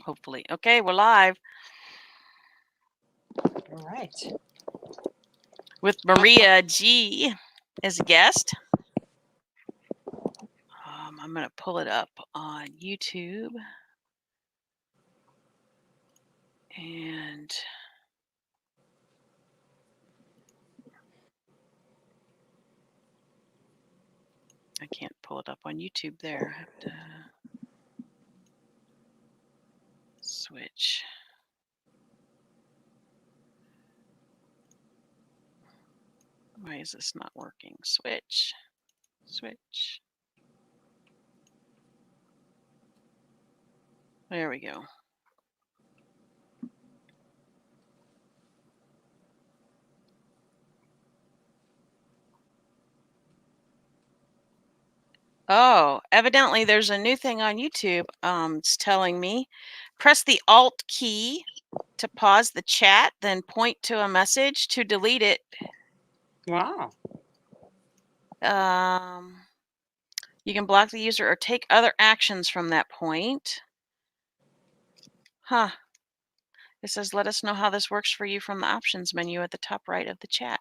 Hopefully. Okay, we're live All right. with Maria G as a guest. I'm going to pull it up on YouTube. And I can't pull it up on YouTube there. I have to switch. Why is this not working? Switch. There we go. Oh, evidently there's a new thing on YouTube. It's telling me press the Alt key to pause the chat, then point to a message to delete it. Wow. You can block the user or take other actions from that point. Huh. It says, let us know how this works for you from the options menu at the top right of the chat.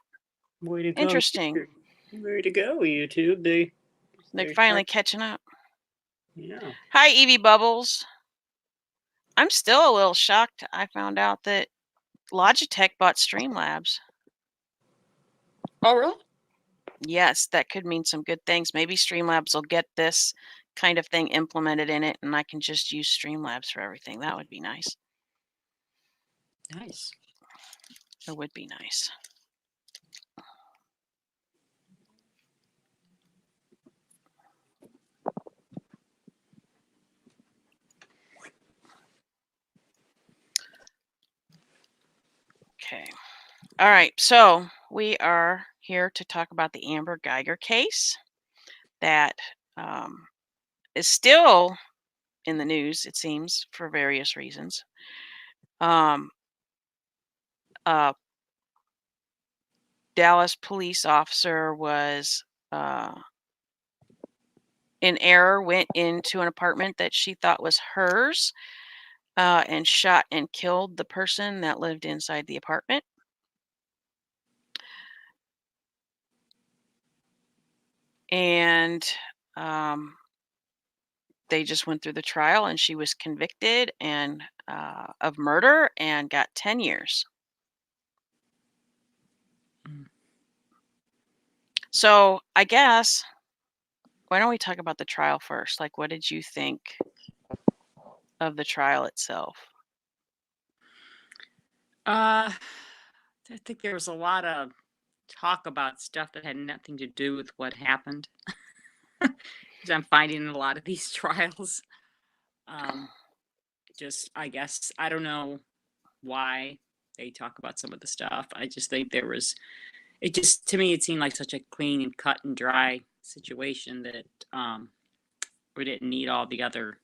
Way to go. Interesting. Way to go, YouTube. They're finally catching up. Yeah. Hi, Evie Bubbles. I'm still a little shocked. I found out that Logitech bought Streamlabs. Oh, really? Yes, that could mean some good things. Maybe Streamlabs will get this kind of thing implemented in it, and I can just use Streamlabs for everything. That would be nice. Nice. It would be nice. Okay. All right. So we are here to talk about the Amber Guyger case that is still in the news, it seems, for various reasons. Dallas police officer was in error, went into an apartment that she thought was hers and shot and killed the person that lived inside the apartment. And they just went through the trial, and she was convicted and of murder and got 10 years. So I guess, why don't we talk about the trial first? Like, what did you think of the trial itself? I think there was a lot of talk about stuff that had nothing to do with what happened. Because I'm finding in a lot of these trials. I guess, I don't know why they talk about some of the stuff. I just think to me, it seemed like such a clean and cut and dry situation that we didn't need all the other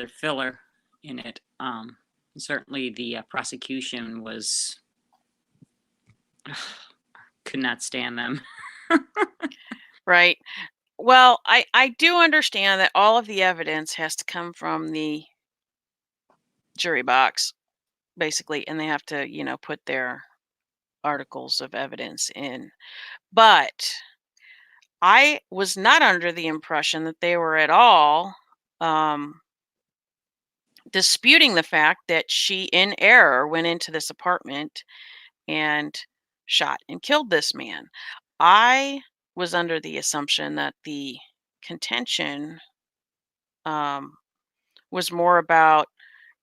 filler in it. Certainly the prosecution was could not stand them. Right. Well, I do understand that all of the evidence has to come from the jury box, basically, and they have to, put their articles of evidence in. But I was not under the impression that they were at all disputing the fact that she, in error, went into this apartment and shot and killed this man. I was under the assumption that the contention was more about,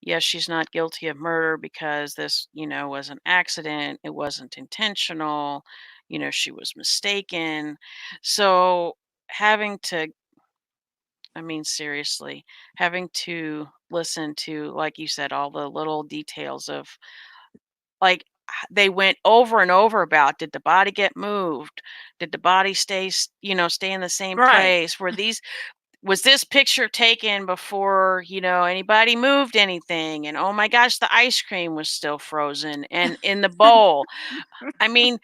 yes, she's not guilty of murder because this, was an accident. It wasn't intentional. She was mistaken. So seriously, having to listen to, like you said, all the little details of, like, they went over and over about, did the body get moved? Did the body stay in the same place? Was this picture taken before, anybody moved anything? And oh my gosh, the ice cream was still frozen and in the bowl. I mean,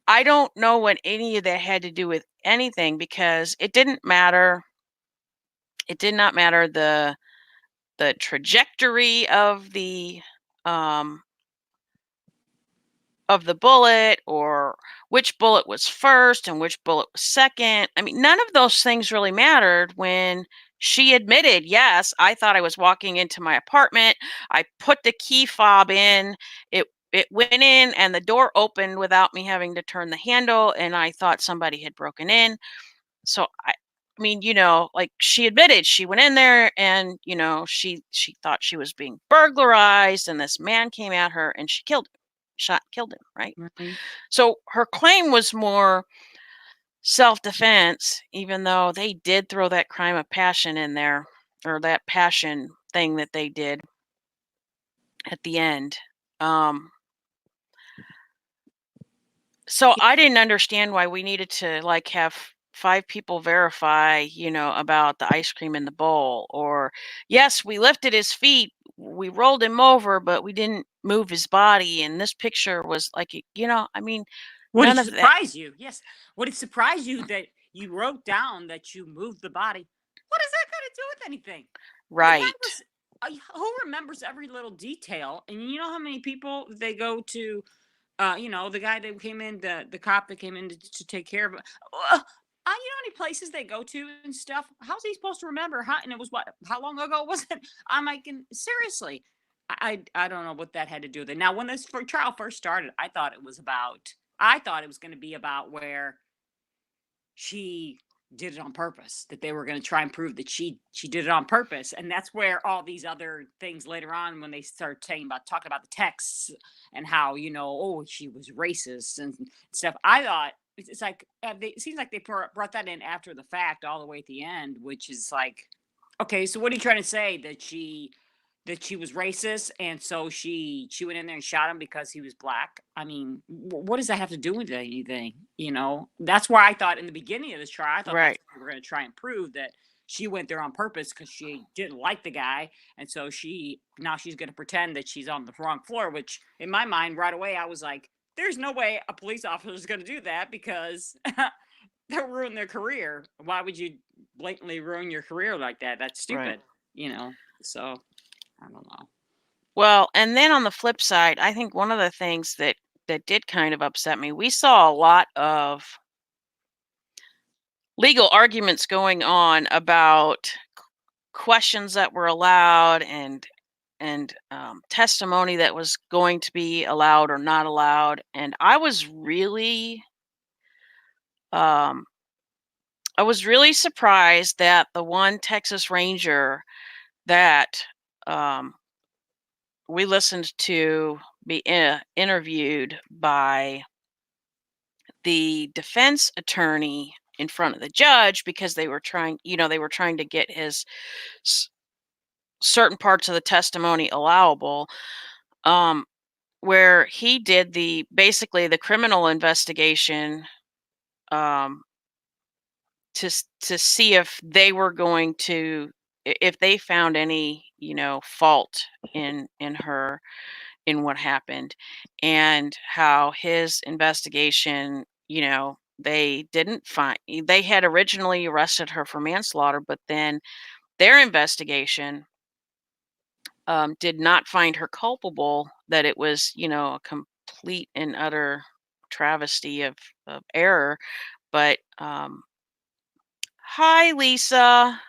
I don't know what any of that had to do with anything, because it didn't matter. It did not matter the trajectory um, of the bullet, or which bullet was first and which bullet was second. I mean, none of those things really mattered when she admitted, yes, I thought I was walking into my apartment. I put the key fob in. It went in and the door opened without me having to turn the handle, and I thought somebody had broken in. So I mean, like, she admitted she went in there and, she thought she was being burglarized, and this man came at her and she killed him, right? Right. So her claim was more self-defense, even though they did throw that crime of passion in there, or that passion thing that they did at the end. Um, so I didn't understand why we needed to, like, have five people verify, about the ice cream in the bowl, or yes, we lifted his feet, we rolled him over, but we didn't move his body. And this picture was like, I mean, Would it none of that. surprise you? Yes. Would it surprise you that you wrote down that you moved the body? What is that got to do with anything? The guy Right. was. Who remembers every little detail? And you know how many people they go to? The guy that came in, the cop that came in to take care of it. You know how many places they go to and stuff? How's he supposed to remember? And it was what? How long ago was it? I'm like, seriously, I don't know what that had to do with it. Now, when this trial first started, I thought it was about. I thought it was going to be about where she did it on purpose, that they were going to try and prove that she did it on purpose. And that's where all these other things later on, when they start talking about the texts and how, oh, she was racist and stuff. I thought it's like it seems like they brought that in after the fact, all the way at the end, which is like, okay, so what are you trying to say, that she was racist, and so she went in there and shot him because he was black? I mean, what does that have to do with anything? That's why I thought in the beginning of this trial, I thought that's Right. what we were going to try and prove, that she went there on purpose because she didn't like the guy, and so now she's going to pretend that she's on the wrong floor. Which in my mind, right away, I was like, "There's no way a police officer is going to do that, because they'll ruin their career. Why would you blatantly ruin your career like that? That's Right. stupid." So I don't know. Well, and then on the flip side, I think one of the things that did kind of upset me, we saw a lot of legal arguments going on about questions that were allowed, and testimony that was going to be allowed or not allowed. And um, I was really surprised that the one Texas Ranger that um, we listened to be interviewed by the defense attorney in front of the judge, because they were trying to get his s- certain parts of the testimony allowable, um where he did basically the criminal investigation, um to see if they were going to, if they found any, fault in her, in what happened, and how his investigation, they didn't find, they had originally arrested her for manslaughter, but then their investigation, did not find her culpable, that it was, a complete and utter travesty of error. But hi, Lisa.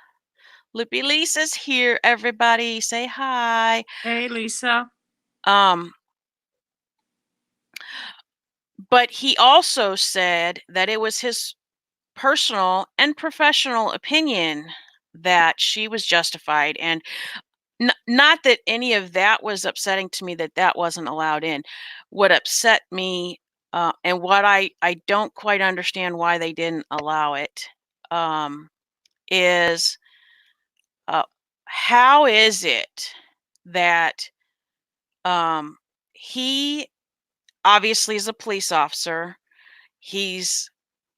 Loopy Lisa's here. Everybody say hi. Hey, Lisa. Um, but he also said that it was his personal and professional opinion that she was justified. And not that any of that was upsetting to me, that that wasn't allowed in. What upset me, and what I don't quite understand why they didn't allow it, is, uh, how is it that, um, he obviously is a police officer, he's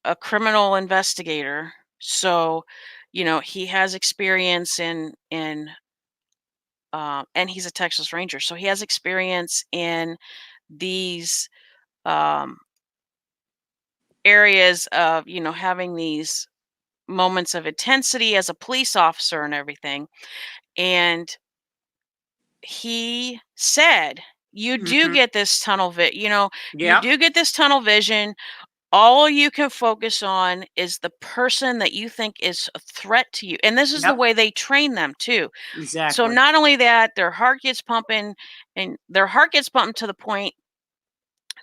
a criminal investigator, so he has experience and he's a Texas Ranger, so he has experience in these, um, areas of, having these moments of intensity as a police officer and everything. And he said, "You do Mhm. get this you Yep. do get this tunnel vision. All you can focus on is the person that you think is a threat to you." And this is the Yep. way they train them too. So Exactly. not only that, their heart gets pumping to the point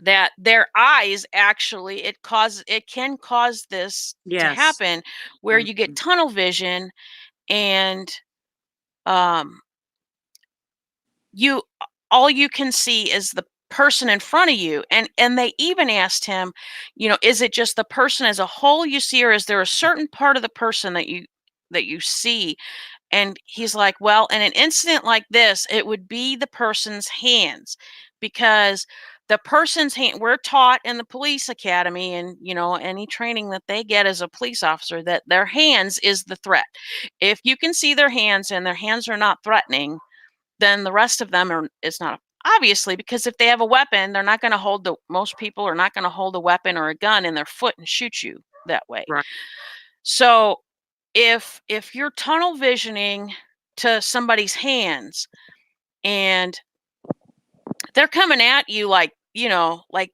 that their eyes actually it can cause this to Yes. happen where you get Mhm. tunnel vision, and um you all you can see is the person in front of you. And they even asked him, is it just the person as a whole you see, or is there a certain part of the person that you see? And he's like, well, in an incident like this, it would be the person's hands, because the person's hand, we're taught in the police academy, and any training that they get as a police officer, that their hands is the threat. If you can see their hands and their hands are not threatening, then the rest of them are is not, obviously, because if they have a weapon, they're not going to hold the most people are not going to hold a weapon or a gun in their foot and shoot you that way. Right. So if you're tunnel visioning to somebody's hands, and they're coming at you like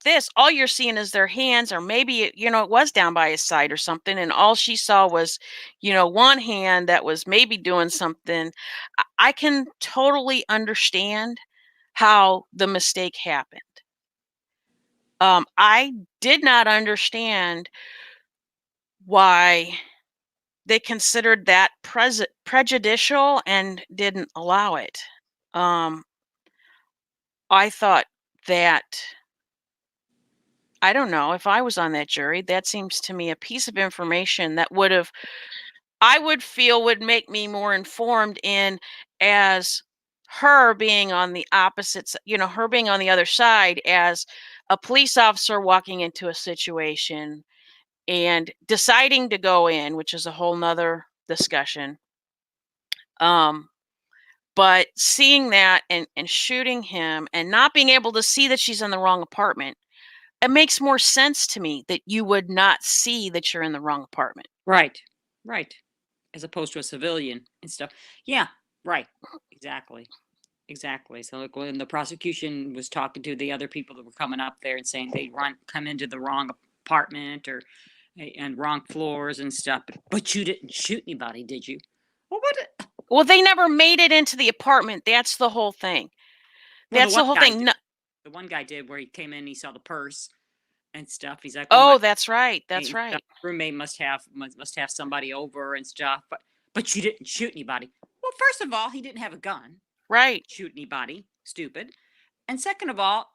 this, all you're seeing is their hands, or maybe it was down by his side or something, and all she saw was one hand that was maybe doing something. I can totally understand how the mistake happened. I did not understand why they considered that prejudicial and didn't allow it. Um, I thought that, I don't know, if I was on that jury, that seems to me a piece of information that I would feel would make me more informed in, as her being on the her being on the other side as a police officer walking into a situation and deciding to go in, which is a whole nother discussion. Um, but seeing that and shooting him and not being able to see that she's in the wrong apartment, it makes more sense to me that you would not see that you're in the wrong apartment. Right. Right. As opposed to a civilian and stuff. Yeah. Right. Exactly. Exactly. So like when the prosecution was talking to the other people that were coming up there and saying they come into the wrong apartment or and wrong floors and stuff, but you didn't shoot anybody, did you? Well, what? Well, they never made it into the apartment. That's the whole thing. Well, the That's one the whole guy thing. did. No, The one guy did where he came in, he saw the purse and stuff. He's like, "Oh my, oh, that's right. That's stuff. right. Roommate must have somebody over and stuff." But you didn't shoot anybody. Well, first of all, he didn't have a gun. Right. Shoot anybody. Stupid. And second of all,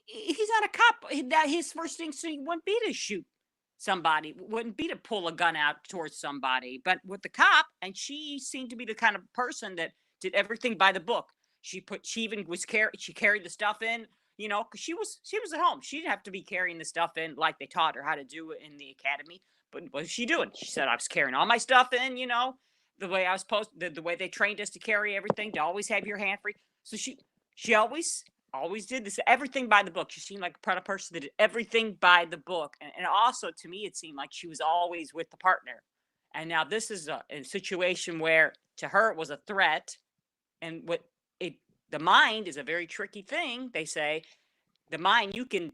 he's not a cop. That his first instinct wouldn't be to shoot somebody, wouldn't be to pull a gun out towards somebody. But with the cop, and she seemed to be the kind of person that did everything by the book. She even she carried the stuff in, because she was at home. She didn't have to be carrying the stuff in like they taught her how to do it in the academy. But what was she doing? She said, I was carrying all my stuff in, the way I was supposed the way they trained us to carry everything, to always have your hand free. So she always did this, everything by the book. She seemed like a kind of person that did everything by the book. And also to me, it seemed like she was always with the partner. And now this is a situation where to her it was a threat. And what it the mind is a very tricky thing. They say the mind, you can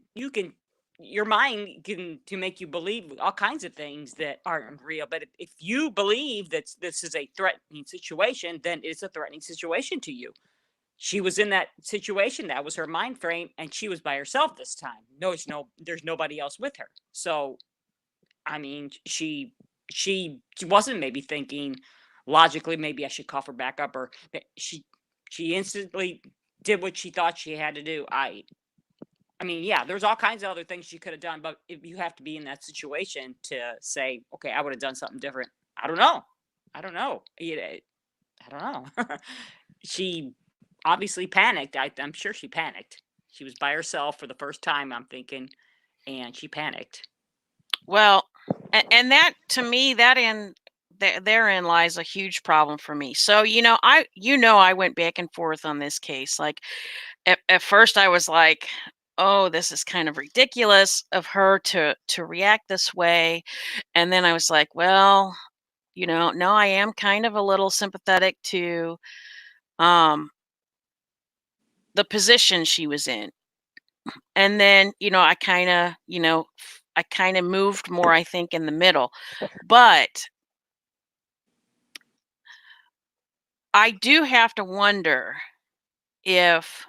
your mind can to make you believe all kinds of things that aren't real. But if you believe that this is a threatening situation, then it's a threatening situation to you. She was in that situation. That was her mind frame, and she was by herself this time. There's nobody else with her. So, I mean, she wasn't maybe thinking logically. Maybe I should cough her back up, or she instantly did what she thought she had to do. I mean, yeah, there's all kinds of other things she could have done, but if you have to be in that situation to say, okay, I would have done something different. I don't know. I don't know. I don't know. She obviously panicked. I'm sure she panicked. She was by herself for the first time, I'm thinking, and she panicked. Well, and that, to me, therein lies a huge problem for me. So, I went back and forth on this case. Like, at first I was like, "Oh, this is kind of ridiculous of her to react this way." And then I was like, "Well, no, I am kind of a little sympathetic to um the position she was in. And then, I kind of moved more, I think, in the middle. But I do have to wonder if,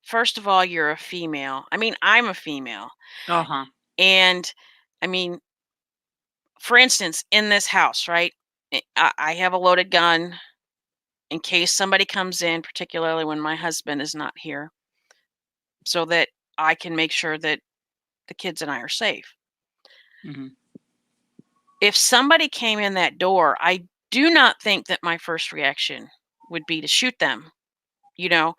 first of all, you're a female. I mean, I'm a female. Uh-huh. And I mean, for instance, in this house, right? I have a loaded gun in case somebody comes in, particularly when my husband is not here, so that I can make sure that the kids and I are safe. Hmm. If somebody came in that door, I do not think that my first reaction would be to shoot them. You know,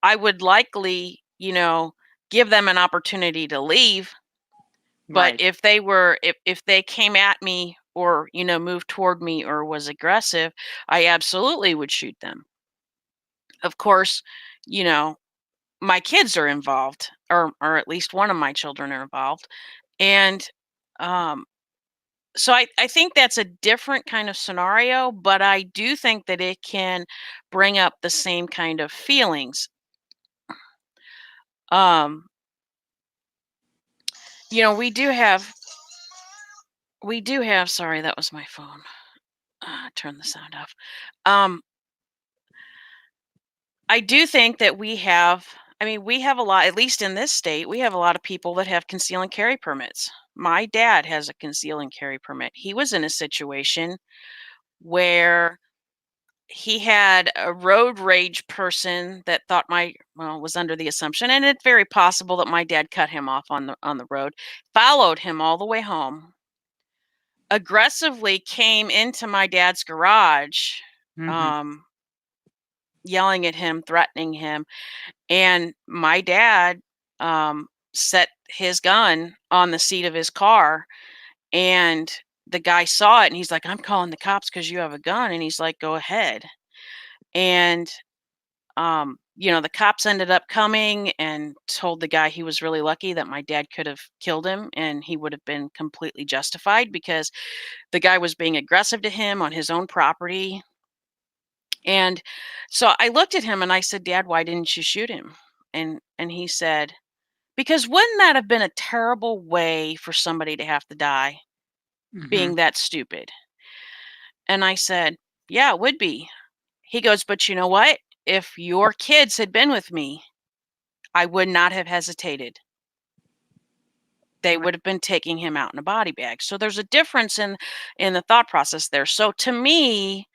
I would likely, give them an opportunity to leave. But Right. if they came at me or, moved toward me or was aggressive, I absolutely would shoot them. Of course, you know, my kids are involved, or at least one of my children are involved. And um so I think that's a different kind of scenario, but I do think that it can bring up the same kind of feelings. Um, we do have sorry, that was my phone. Turn the sound off. Um, I do think that we have a lot, at least in this state, we have a lot of people that have conceal and carry permits. My dad has a conceal and carry permit. He was in a situation where he had a road rage person that thought was under the assumption, and it's very possible that my dad cut him off on the road, followed him all the way home, aggressively came into my dad's garage, Hmm. um, yelling at him, threatening him, and my dad set his gun on the seat of his car, and the guy saw it, and he's like, "I'm calling the cops because you have a gun," and he's like, "Go ahead." And the cops ended up coming and told the guy he was really lucky that my dad could have killed him and he would have been completely justified because the guy was being aggressive to him on his own property. And so I looked at him and I said, "Dad, why didn't you shoot him?" And he said, "Because wouldn't that have been a terrible way for somebody to have to die, Hmm. being that stupid?" And I said, "Yeah, it would be." He goes, "But you know what? If your kids had been with me, I would not have hesitated. They Right. would have been taking him out in a body bag." So there's a difference in the thought process there. So to me,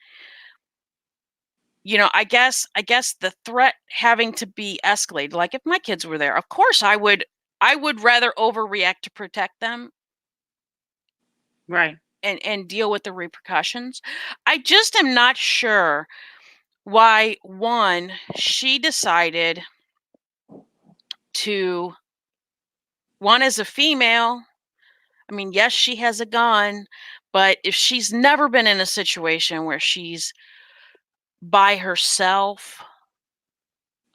I guess the threat having to be escalated, like if my kids were there, of course I would rather overreact to protect them Right. and deal with the repercussions. I just am not sure why one she decided to one as a female. I mean, yes, she has a gun, but if she's never been in a situation where she's by herself,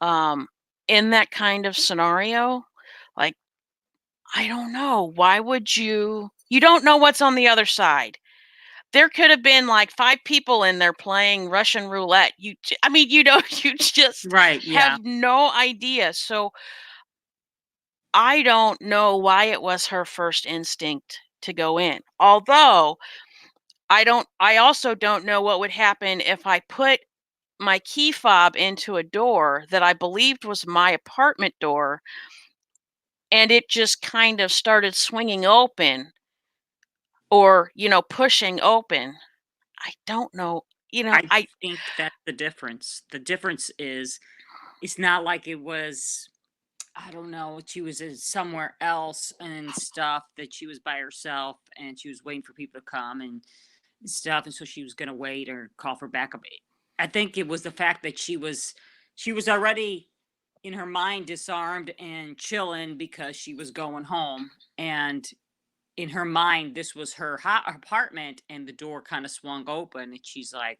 um, in that kind of scenario, like, I don't know, why would you don't know what's on the other side. There could have been like 5 people in there playing Russian roulette. I mean, you just Right. have Yeah. no idea. So I don't know why it was her first instinct to go in. Although I also don't know what would happen if I put my key fob into a door that I believed was my apartment door and it just kind of started swinging open or, pushing open. I don't know. I I think that's the difference. The difference is it's not like it was, I don't know, she was somewhere else and stuff, that she was by herself and she was waiting for people to come and stuff, and so she was going to wait or call for backup. I think it was the fact that she was already in her mind disarmed and chilling because she was going home, and in her mind this was her apartment, and the door kind of swung open and she's like,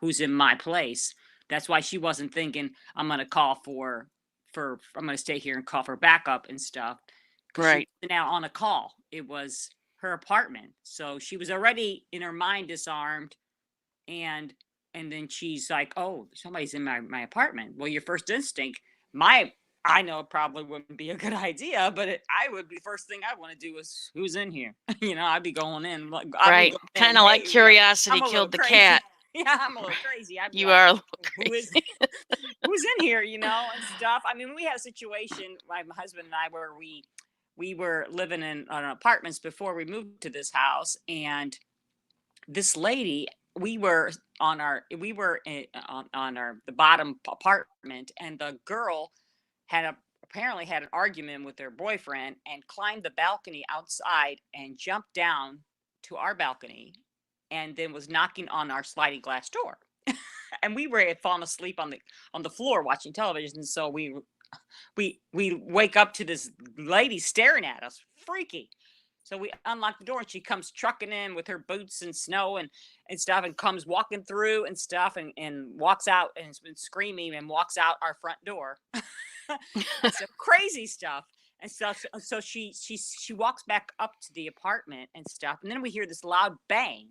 who's in my place. That's why she wasn't thinking, I'm going to call for I'm going to stay here and call for backup and stuff, because she right. was now on a call. It was her apartment, so she was already in her mind disarmed, and And then she's like, "Oh, somebody's in my apartment." Well, your first instinct, my I know it probably wouldn't be a good idea, but I would be first thing I want to do is who's in here. I'd be going in. I'd be Right. going in. Kind of like Hey, curiosity I'm a little killed the crazy. cat. Yeah, I'm a little crazy. I'd be You like, are a little who is crazy. who's in here? And stuff. I mean, we had a situation. My husband and I where we were living in on apartments before we moved to this house, and this lady, we were on our the bottom apartment, and the girl apparently had an argument with her boyfriend and climbed the balcony outside and jumped down to our balcony, and then was knocking on our sliding glass door. And we had fallen asleep on the floor watching television, so we wake up to this lady staring at us, freaky. So we unlock the door, and she comes trucking in with her boots and snow and stuff, and comes walking through and stuff, and walks out and has been screaming and walks out our front door. And some crazy stuff and stuff. So she walks back up to the apartment and stuff, and then we hear this loud bang,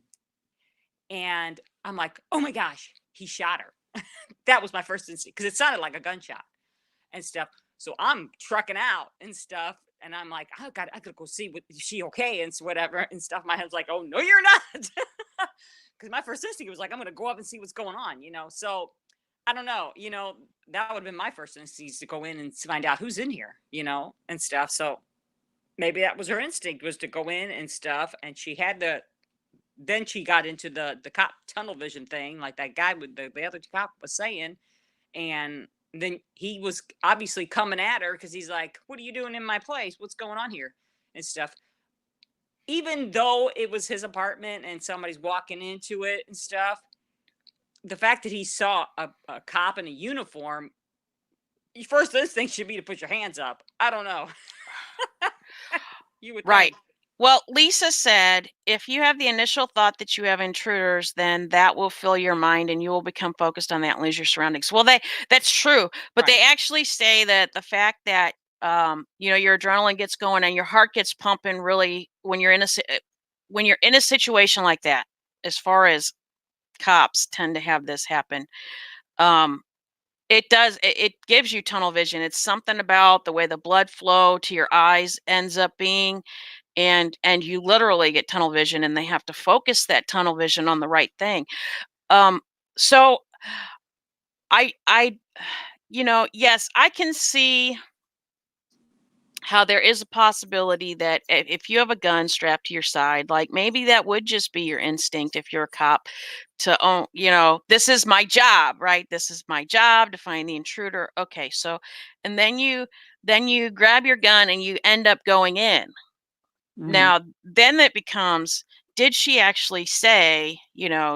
and I'm like, oh my gosh, he shot her. That was my first instinct because it sounded like a gunshot and stuff. So I'm trucking out and stuff, and I'm like, I gotta go see what is she okay and whatever and stuff. My head's like, oh no, you're not, because my first instinct was like, I'm gonna go up and see what's going on. So I don't know, that would have been my first instinct to go in and find out who's in here, and stuff. So maybe that was her instinct, was to go in and stuff, and she had then she got into the cop tunnel vision thing, like that guy with the other cop was saying, and then he was obviously coming at her because he's like, "What are you doing in my place? What's going on here?" and stuff. Even though it was his apartment and somebody's walking into it and stuff, the fact that he saw a cop in a uniform, your first instinct should be to put your hands up. I don't know. You would Right. think. Well, Lisa said, if you have the initial thought that you have intruders, then that will fill your mind and you will become focused on that and lose your surroundings. Well, that's true, but they Right. actually say that the fact that your adrenaline gets going and your heart gets pumping really when you're when you're in a situation like that, as far as cops tend to have this happen. Um, it gives you tunnel vision. It's something about the way the blood flow to your eyes ends up being, and you literally get tunnel vision, and they have to focus that tunnel vision on the right thing. So I yes, I can see how there is a possibility that if you have a gun strapped to your side, like maybe that would just be your instinct if you're a cop to own, this is my job, right? This is my job to find the intruder. Okay, so and then you grab your gun and you end up going in. Hmm. Now, then it becomes, did she actually say,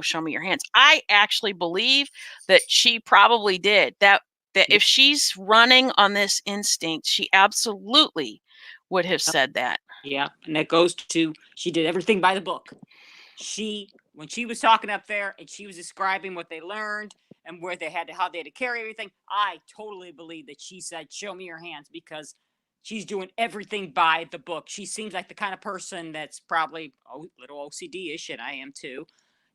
show me your hands? I actually believe that she probably did. That Yeah. if she's running on this instinct, she absolutely would have said that. Yeah. And that goes to she did everything by the book. When she was talking up there and she was describing what they learned and where how they had to carry everything, I totally believe that she said, show me your hands, because she's doing everything by the book. She seems like the kind of person that's probably a little OCD-ish, and I am too,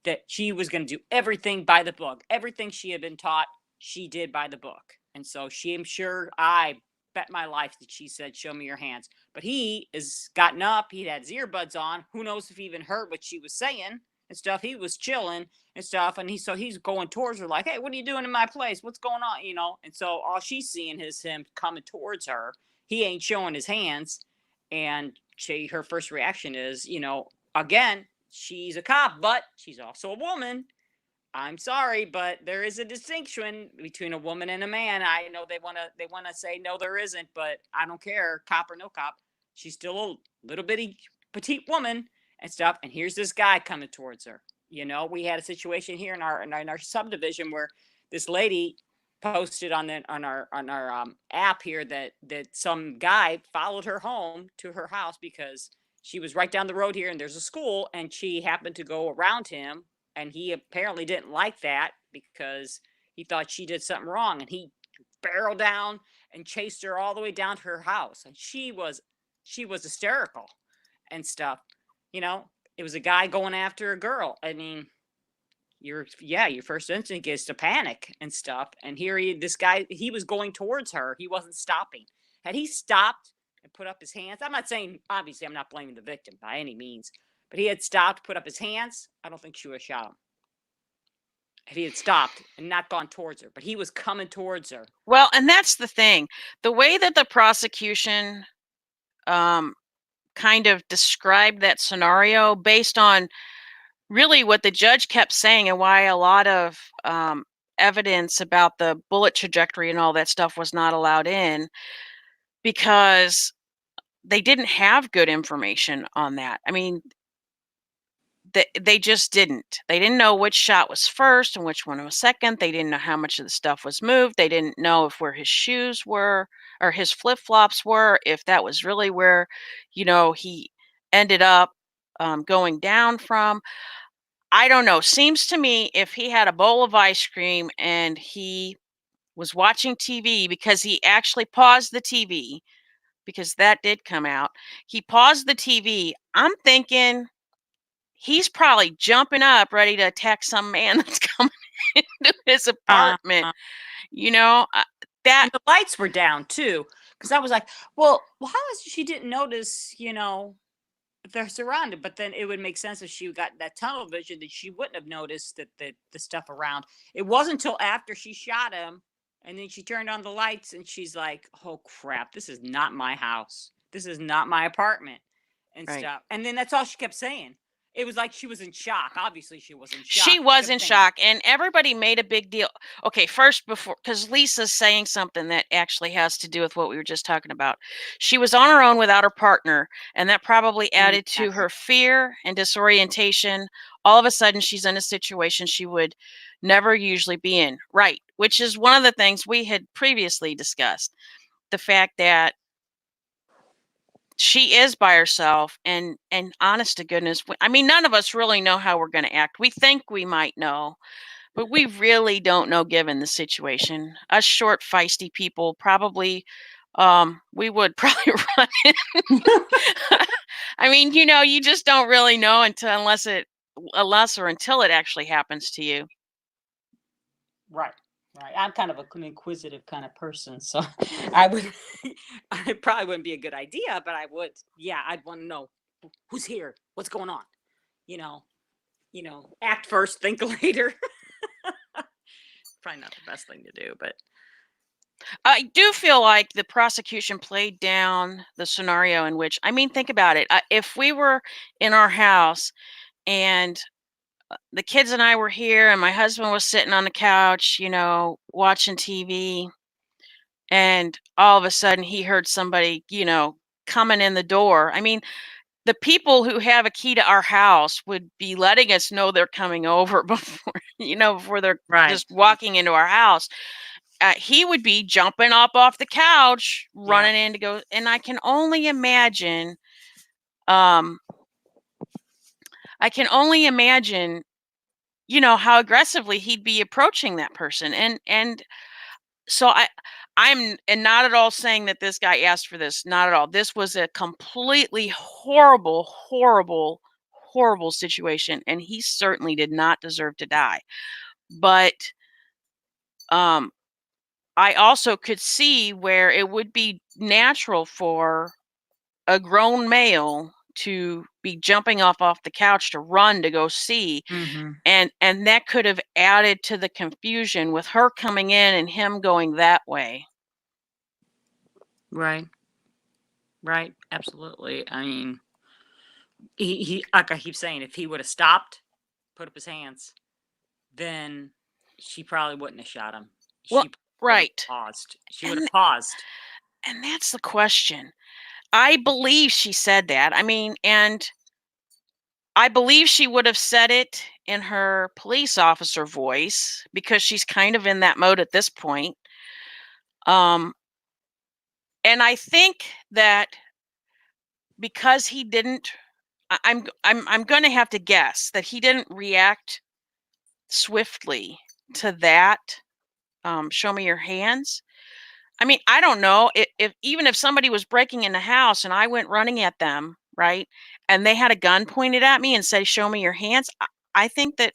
that she was going to do everything by the book. Everything she had been taught, she did by the book. And so I'm sure, I bet my life that she said, show me your hands. But he has gotten up, he had his earbuds on. Who knows if he even heard what she was saying and stuff. He was chilling and stuff. And he's going towards her like, hey, what are you doing in my place? What's going on? And so all she's seeing is him coming towards her. He ain't showing his hands. And her first reaction is, again, she's a cop, but she's also a woman. I'm sorry, but there is a distinction between a woman and a man. I know they wanna say no, there isn't, but I don't care, cop or no cop. She's still a little bitty petite woman and stuff. And here's this guy coming towards her. We had a situation here in our subdivision where this lady posted on our app here that some guy followed her home to her house because she was right down the road here and there's a school, and she happened to go around him, and he apparently didn't like that because he thought she did something wrong, and he barreled down and chased her all the way down to her house, and she was hysterical and stuff. you know it was a guy going after a girl. I mean, your first instinct is to panic and stuff. And this guy, he was going towards her. He wasn't stopping. Had he stopped and put up his hands, I'm not saying, obviously, I'm not blaming the victim by any means, but he had stopped, put up his hands, I don't think she would have shot him. If he had stopped and not gone towards her, but he was coming towards her. Well, and that's the thing. The way that the prosecution kind of described that scenario based on really what the judge kept saying and why a lot of evidence about the bullet trajectory and all that stuff was not allowed in, because they didn't have good information on that. I mean, they just didn't. They didn't know which shot was first and which one was second. They didn't know how much of the stuff was moved. They didn't know if where his shoes were or his flip-flops were, if that was really where, he ended up going down from. I don't know. Seems to me if he had a bowl of ice cream and he was watching TV, because he actually paused the TV, because that did come out. He paused the TV. I'm thinking he's probably jumping up ready to attack some man that's coming into his apartment. Uh, You know, that and the lights were down too, because I was like, well, how is she didn't notice? They're surrounded, but then it would make sense if she got that tunnel vision that she wouldn't have noticed that the stuff around. It wasn't until after she shot him, and then she turned on the lights, and she's like, "Oh crap, this is not my house. This is not my apartment," and right. stuff. And then that's all she kept saying. It was like she was in shock. Obviously, she was in shock. She was in shock, and everybody made a big deal. Okay, first, because Lisa's saying something that actually has to do with what we were just talking about. She was on her own without her partner, and that probably added to her fear and disorientation. All of a sudden, she's in a situation she would never usually be in. Right, which is one of the things we had previously discussed. The fact that she is by herself, and honest to goodness, I mean, none of us really know how we're going to act. We think we might know, but we really don't know given the situation. Us short, feisty people probably, we would probably run in. I mean, you just don't really know unless or until it actually happens to you. Right. Right. I'm kind of an inquisitive kind of person, so I would, I probably wouldn't be a good idea, but I would, yeah, I'd want to know who's here, what's going on, you know, act first, think later. Probably not the best thing to do, but I do feel like the prosecution played down the scenario in which, I mean, think about it. If we were in our house and the kids and I were here and my husband was sitting on the couch, watching TV, and all of a sudden he heard somebody, coming in the door. I mean, the people who have a key to our house would be letting us know they're coming over before they're just walking into our house. He would be jumping up off the couch, running in to go, and I can only imagine. How aggressively he'd be approaching that person, and so I'm not at all saying that this guy asked for this. Not at all. This was a completely horrible, horrible, horrible situation, and he certainly did not deserve to die. But I also could see where it would be natural for a grown male to be jumping off the couch to run to go see. mm-hmm. And that could have added to the confusion with her coming in and him going that way. Right. Absolutely. I mean, he like I keep saying, if he would have stopped, put up his hands, then she probably wouldn't have shot him. Well, right. Paused. She would have paused. And that's the question. I believe she said that. I mean, and I believe she would have said it in her police officer voice, because she's kind of in that mode at this point. And I think that because he didn't, I'm going to have to guess that he didn't react swiftly to that. Show me your hands. I mean, I don't know if even if somebody was breaking in the house and I went running at them, right, and they had a gun pointed at me and said, "Show me your hands." I think that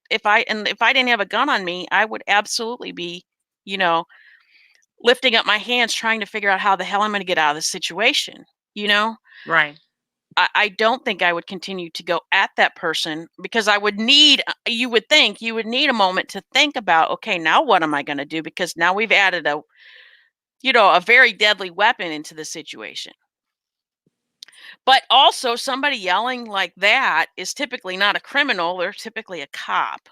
if I didn't have a gun on me, I would absolutely be, you know, lifting up my hands trying to figure out how the hell I'm going to get out of this situation, you know? Right. I don't think I would continue to go at that person because I would need, you would think you would need a moment to think about, okay, now what am I going to do? Because now we've added a, a very deadly weapon into the situation. But also, somebody yelling like that is typically not a criminal, they're typically a cop.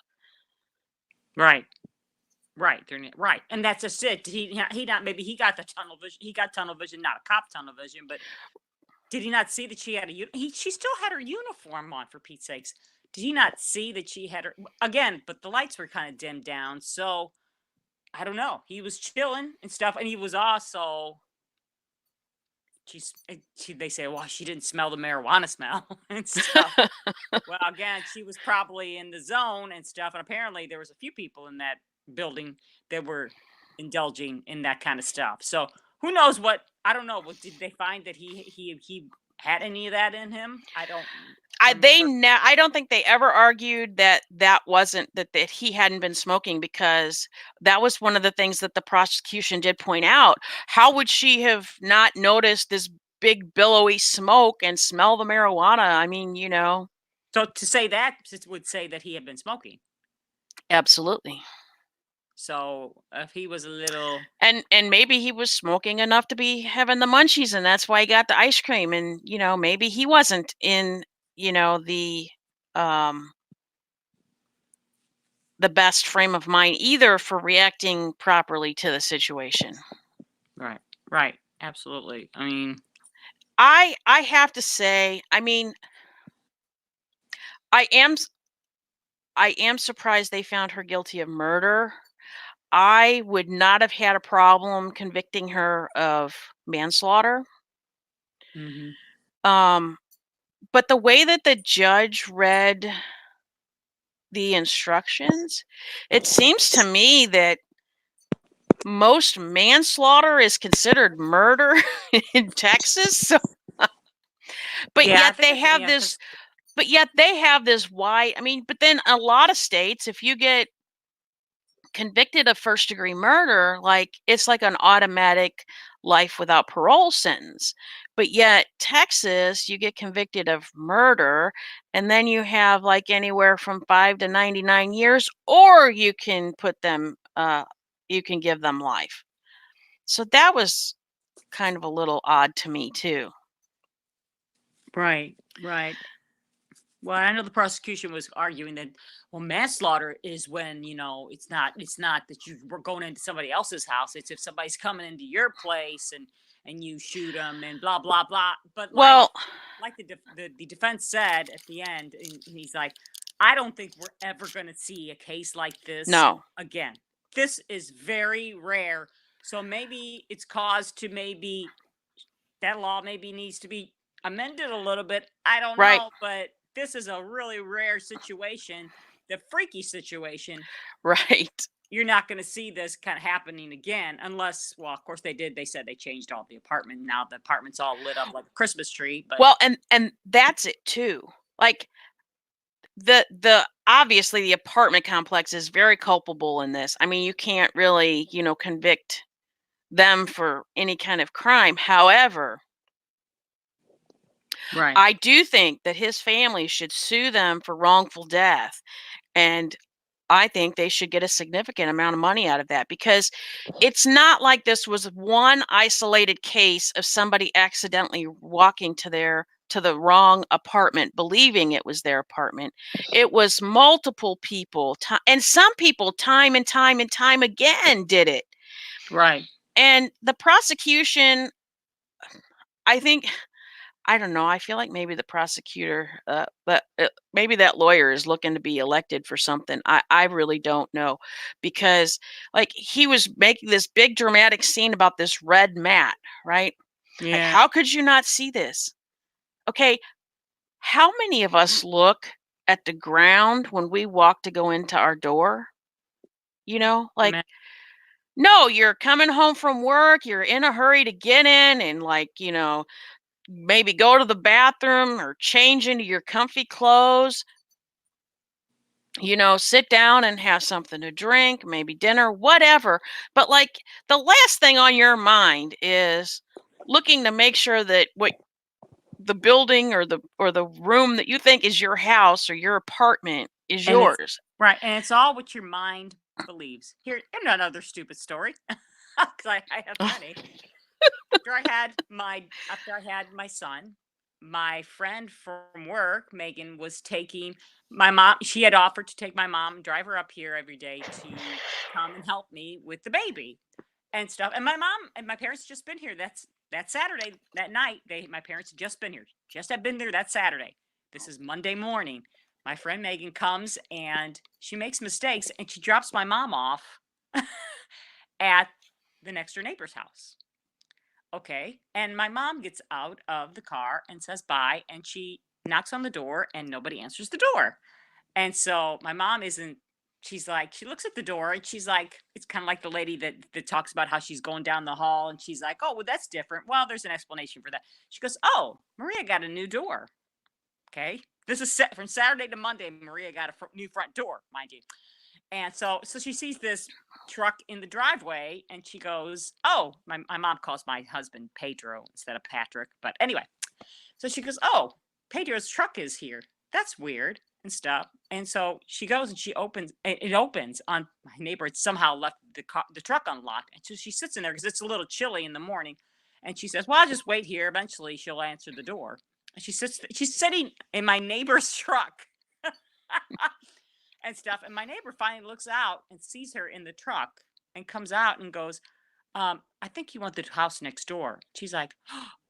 Right. Right. Right. And that's just it. He not maybe he got the tunnel vision. He got tunnel vision, not a cop tunnel vision, but did he not see that she had she still had her uniform on, for Pete's sakes? Did he not see that she had her again? But the lights were kind of dimmed down, so I don't know. He was chilling and stuff, and he was also they say, well, she didn't smell the marijuana smell and stuff. Well, again, she was probably in the zone and stuff, and apparently there was a few people in that building that were indulging in that kind of stuff. So who knows what? I don't know. What did they find that he had any of that in him? I don't remember. I don't think they ever argued that wasn't that he hadn't been smoking, because that was one of the things that the prosecution did point out. How would she have not noticed this big billowy smoke and smell the marijuana? I mean, So to say that would say that he had been smoking. absolutely. So if he was a little And maybe he was smoking enough to be having the munchies, and that's why he got the ice cream. And maybe he wasn't in the um the best frame of mind either for reacting properly to the situation. right, right, absolutely. I mean, I have to say, I mean, I am I am surprised they found her guilty of murder. I would not have had a problem convicting her of manslaughter. mhm. Um, but the way that the judge read the instructions, it seems to me that most manslaughter is considered murder in Texas. So, but Yeah, I yet think they it's have yeah, this, because but yet they have this wide. I mean, but then a lot of states, if you get convicted of first degree murder, like it's like an automatic life without parole sentence. But yet Texas, you get convicted of murder, and then you have like anywhere from 5 to 99 years, or you can put them you can give them life. So that was kind of a little odd to me too. right, right. Well, I know the prosecution was arguing that, well, manslaughter is when, it's not that you were going into somebody else's house. It's if somebody's coming into your place and you shoot them and blah blah blah. But Well, like the defense said at the end, and he's like, I don't think we're ever going to see a case like this no. again. This is very rare. So maybe it's cause to maybe that law maybe needs to be amended a little bit. I don't Right. know, but this is a really rare situation, the freaky situation. Right. You're not going to see this kind of happening again unless, well, of course they did. They said they changed all the apartment. Now the apartment's all lit up like a Christmas tree, but Well, and that's it too. Like the obviously the apartment complex is very culpable in this. I mean, you can't really, convict them for any kind of crime. However, right, I do think that his family should sue them for wrongful death. And I think they should get a significant amount of money out of that, because it's not like this was one isolated case of somebody accidentally walking to the wrong apartment believing it was their apartment. It was multiple people, and some people time and time and time again did it. right. And the prosecution, I think, I don't know. I feel like maybe the prosecutor, but maybe that lawyer is looking to be elected for something. I really don't know, because like he was making this big dramatic scene about this red mat, right? Like, Yeah, how could you not see this? Okay, how many of us look at the ground when we walk to go into our door? Like, man, no, you're coming home from work, you're in a hurry to get in and, like, maybe go to the bathroom or change into your comfy clothes. sit down and have something to drink, maybe dinner, whatever. But like the last thing on your mind is looking to make sure that what the building or the room that you think is your house or your apartment is And it's yours. right, and it's all what your mind believes. Here, and another stupid story, because I have plenty. After I had my son, my friend from work, Megan, was taking my mom. She had offered to take my mom and drive her up here every day to come and help me with the baby and stuff. And my mom and my parents had just been here. That's that Saturday, that night. My parents had just been here. Just had been there that Saturday. This is Monday morning. My friend Megan comes and she makes mistakes and she drops my mom off at the next door neighbor's house. Okay. And my mom gets out of the car and says bye. And she knocks on the door and nobody answers the door. And so my mom isn't, she's like, she looks at the door and she's like, it's kind of like the lady that talks about how she's going down the hall. And she's like, oh, well, that's different. Well, there's an explanation for that. She goes, oh, Maria got a new door. Okay. This is set from Saturday to Monday. Maria got a new front door, mind you. And so she sees this truck in the driveway and she goes, oh, my mom calls my husband Pedro instead of Patrick. But anyway, so she goes, oh, Pedro's truck is here. That's weird and stuff. And so she goes and she opens, it opens on my neighbor. Had somehow left the truck unlocked. And so she sits in there because it's a little chilly in the morning. And she says, well, I'll just wait here. Eventually she'll answer the door. And she's sitting in my neighbor's truck. And stuff. And my neighbor finally looks out and sees her in the truck and comes out and goes, I think you want the house next door. She's like,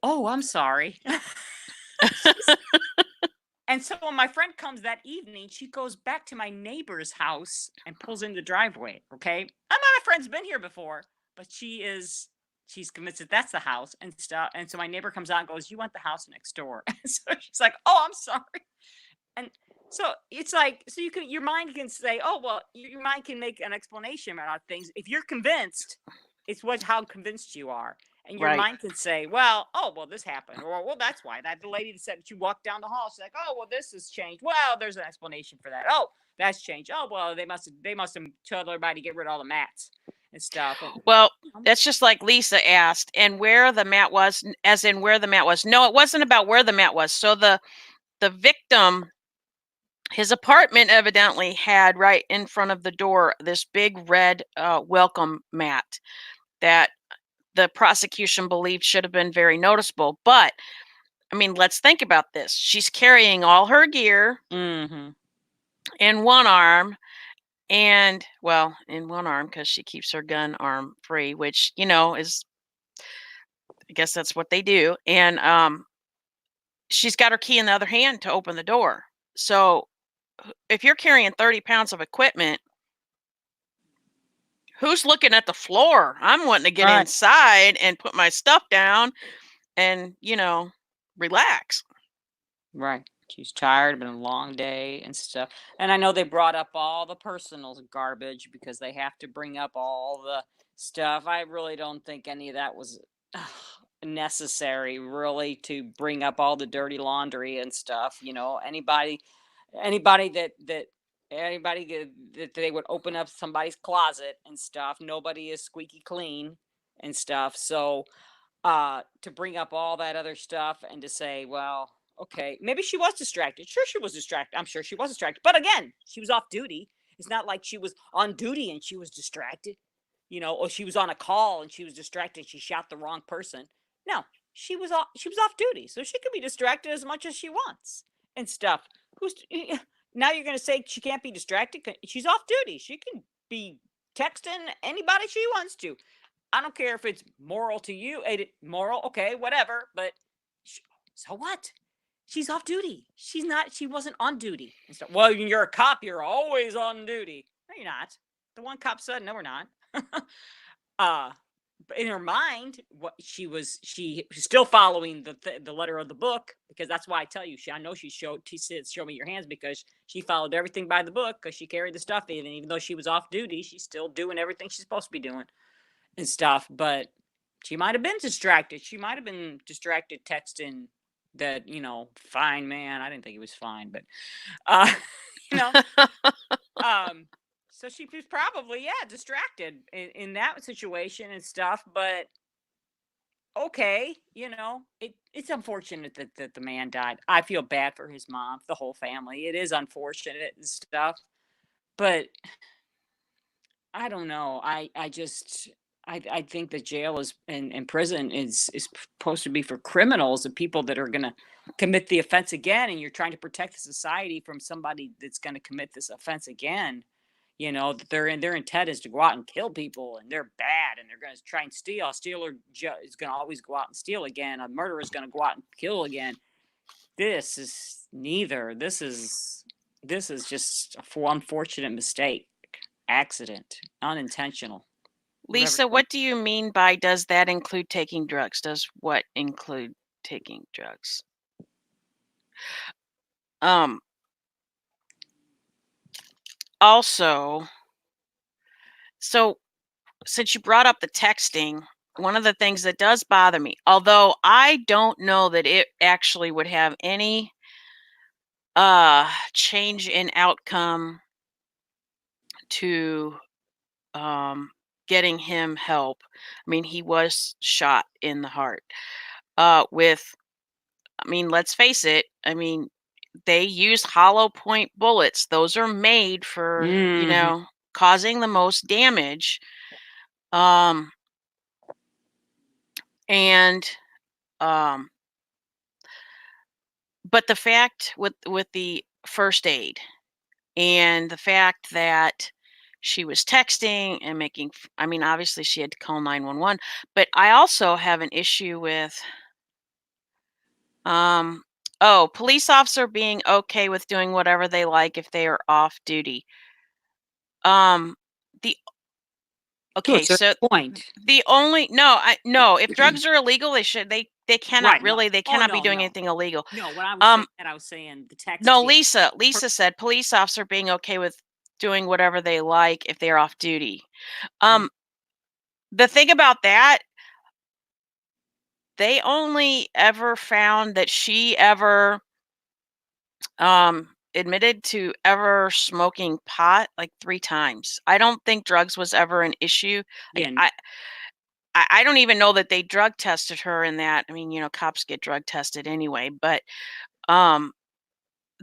oh, I'm sorry. And so when my friend comes that evening, she goes back to my neighbor's house and pulls in the driveway. Okay. I know my friend's been here before, but she's convinced that that's the house and stuff. And so my neighbor comes out and goes, you want the house next door. And so she's like, oh, I'm sorry. And so it's like, so your mind can say, oh, well, your mind can make an explanation about things. If you're convinced, it's how convinced you are. And your Right. mind can say, well, oh, well, this happened. Or, well, that's why. That the lady that said that you walked down the hall, she's like, oh, well, this has changed. Well, there's an explanation for that. Oh, that's changed. Oh, well, they must have told everybody to get rid of all the mats and stuff. And, Well, that's just like Lisa asked, and where the mat was, as in where the mat was. No, it wasn't about where the mat was. So the victim, his apartment evidently had right in front of the door this big red welcome mat that the prosecution believed should have been very noticeable. But I mean, let's think about this. She's carrying all her gear mm-hmm. in one arm, and well, in one arm because she keeps her gun arm free, which is, I guess that's what they do. And she's got her key in the other hand to open the door. So if you're carrying 30 pounds of equipment, who's looking at the floor? I'm wanting to get Right. inside and put my stuff down and, relax. Right. She's tired, been a long day and stuff. And I know they brought up all the personal garbage because they have to bring up all the stuff. I really don't think any of that was necessary, really, to bring up all the dirty laundry and stuff. Anybody that they would open up somebody's closet and stuff. Nobody is squeaky clean and stuff. So to bring up all that other stuff and to say, well, okay, maybe she was distracted. Sure, she was distracted. I'm sure she was distracted. But again, she was off duty. It's not like she was on duty and she was distracted, or she was on a call and she was distracted. She shot the wrong person. No, she was off duty. So she could be distracted as much as she wants and stuff. Now you're going to say she can't be distracted? She's off duty. She can be texting anybody she wants to. I don't care if it's moral to you. Moral, okay, whatever. But so what? She's off duty. She's not. She wasn't on duty. And so, well, you're a cop. You're always on duty. No, you're not. The one cop said, "No, we're not." But in her mind, she was still following the letter of the book, because that's why I tell you. I know she said, "Show me your hands," because she followed everything by the book because she carried the stuff in, and even though she was off duty, she's still doing everything she's supposed to be doing and stuff. But she might have been distracted. She might have been distracted texting that, fine man. I didn't think he was fine, but you know. Um, so she was probably, yeah, distracted in that situation and stuff. But okay, it's unfortunate that the man died. I feel bad for his mom, the whole family. It is unfortunate and stuff. But I don't know. I just I think that jail is and prison is supposed to be for criminals and people that are gonna commit the offense again, and you're trying to protect the society from somebody that's gonna commit this offense again. That their intent is to go out and kill people, and they're bad, and they're gonna try and steal. A stealer is gonna always go out and steal again. A murderer is gonna go out and kill again. This is neither. This is just a unfortunate mistake, accident, unintentional, whatever Lisa, you want. what do you mean by does that include taking drugs? Does what include taking drugs? Um, Also, so since you brought up the texting, one of the things that does bother me, although I don't know that it actually would have any change in outcome to getting him help. I mean, he was shot in the heart. Let's face it, they use hollow point bullets. Those are made for, Mhm. causing the most damage. Um, and um, but the fact with the first aid and the fact that she was texting and obviously she had to call 911, but I also have an issue with um police officer being okay with doing whatever they like if they are off duty. Um the To a Okay, certain so point. the only no, no, if drugs are illegal, they cannot Right. No. really they Oh, cannot be no, doing no. anything illegal. No, when I was saying Um that, I was saying the no, texting. Lisa per- said police officer being okay with doing whatever they like if they're off duty. Mhm. Um the thing about that, they only ever found that she ever admitted to ever smoking pot like 3 times. I don't think drugs was ever an issue. Like Yeah. I don't even know that they drug tested her in that. Cops get drug tested anyway, but um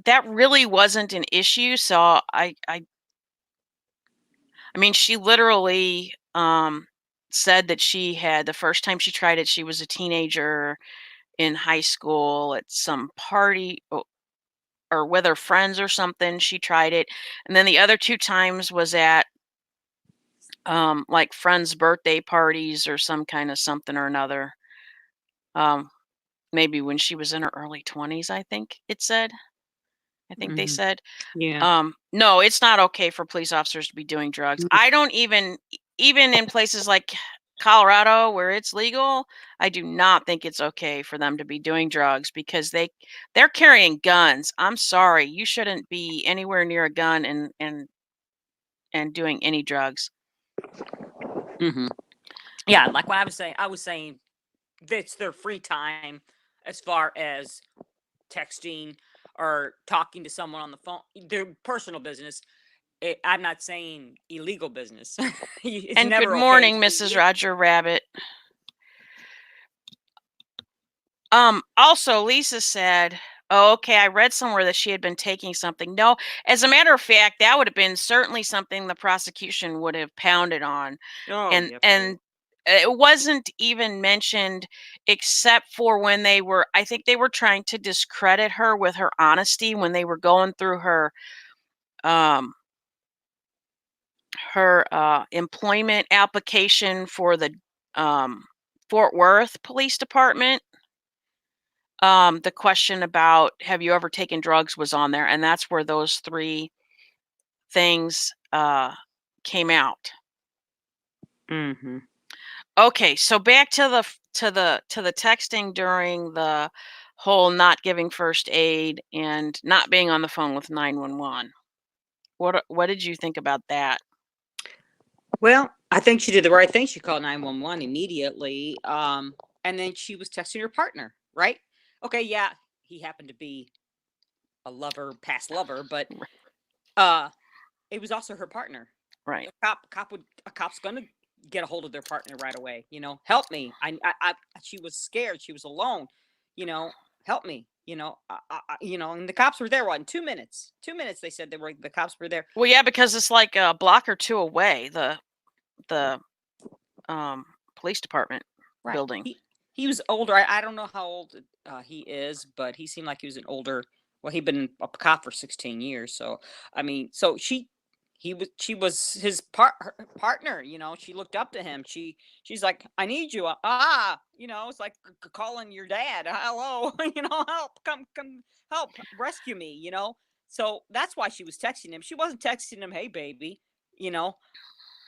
that really wasn't an issue. So she literally said that she had the first time she tried it, she was a teenager in high school at some party or with her friends or something. She tried it. And then the other 2 times was at like friends' birthday parties or some kind of something or another. Um Maybe when she was in her early 20s, I think they Mhm. said. Yeah. No, it's not okay for police officers to be doing drugs. I don't even in places like Colorado where it's legal, I do not think it's okay for them to be doing drugs because they're carrying guns. I'm sorry, you shouldn't be anywhere near a gun and doing any drugs. Mhm. Yeah, like what I was saying that's their free time as far as texting or talking to someone on the phone, their personal business. I'm not saying illegal business. It's And good never okay to morning, be Mrs. illegal. Roger Rabbit. Also, Lisa said, "Oh, okay, I read somewhere that she had been taking something." No, as a matter of fact, that would have been certainly something the prosecution would have pounded on. Oh, And yeah, of course. and it wasn't even mentioned except for when I think they were trying to discredit her with her honesty when they were going through um her employment application for the um Fort Worth Police Department. The question about have you ever taken drugs was on there, and that's where those 3 things came out. Mhm. Okay, so back to the texting during the whole not giving first aid and not being on the phone with 911. What did you think about that? Well, I think she did the right thing. She called 911 immediately. And then she was texting her partner, right? Okay, yeah, he happened to be a lover, past lover, but uh, it was also her partner. Right. A cop's gonna get a hold of their partner right away. Help me. She was scared. She was alone. You know, help me. And the cops were there. What, in 2 minutes? 2 minutes. They said the cops were there. Well, yeah, because it's like a block or two away. The police department Right. building. He was older. I don't know how old he is, but he seemed like he was an older. Well, he'd been a cop for 16 years. So I mean, so she was his her partner. She looked up to him. She's like, I need you. It's like calling your dad. Hello, help, come, help, rescue me. So that's why she was texting him. She wasn't texting him, hey baby. You know,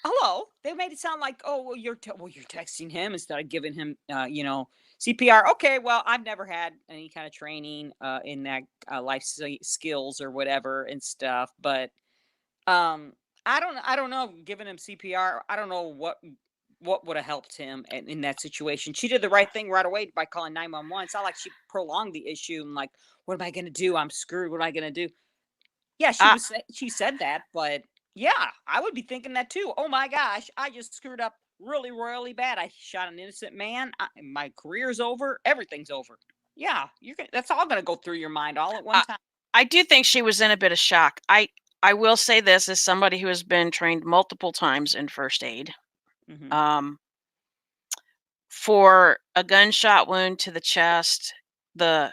Hello. They made it sound like, oh, well, you're texting him instead of giving him, CPR. Okay, well, I've never had any kind of training in that life skills or whatever and stuff, but I don't know. Giving him CPR, I don't know what would have helped him in that situation. She did the right thing right away by calling 911. It's not like she prolonged the issue and like, what am I gonna do? I'm screwed. What am I gonna do? Yeah, I she said that, but yeah, I would be thinking that too. Oh my gosh, I just screwed up really royally bad. I shot an innocent man. My career's over. Everything's over. Yeah, that's all going to go through your mind all at one I time. I do think she was in a bit of shock. I will say this as somebody who has been trained multiple times in first aid. Hmm. Um, for a gunshot wound to the chest, the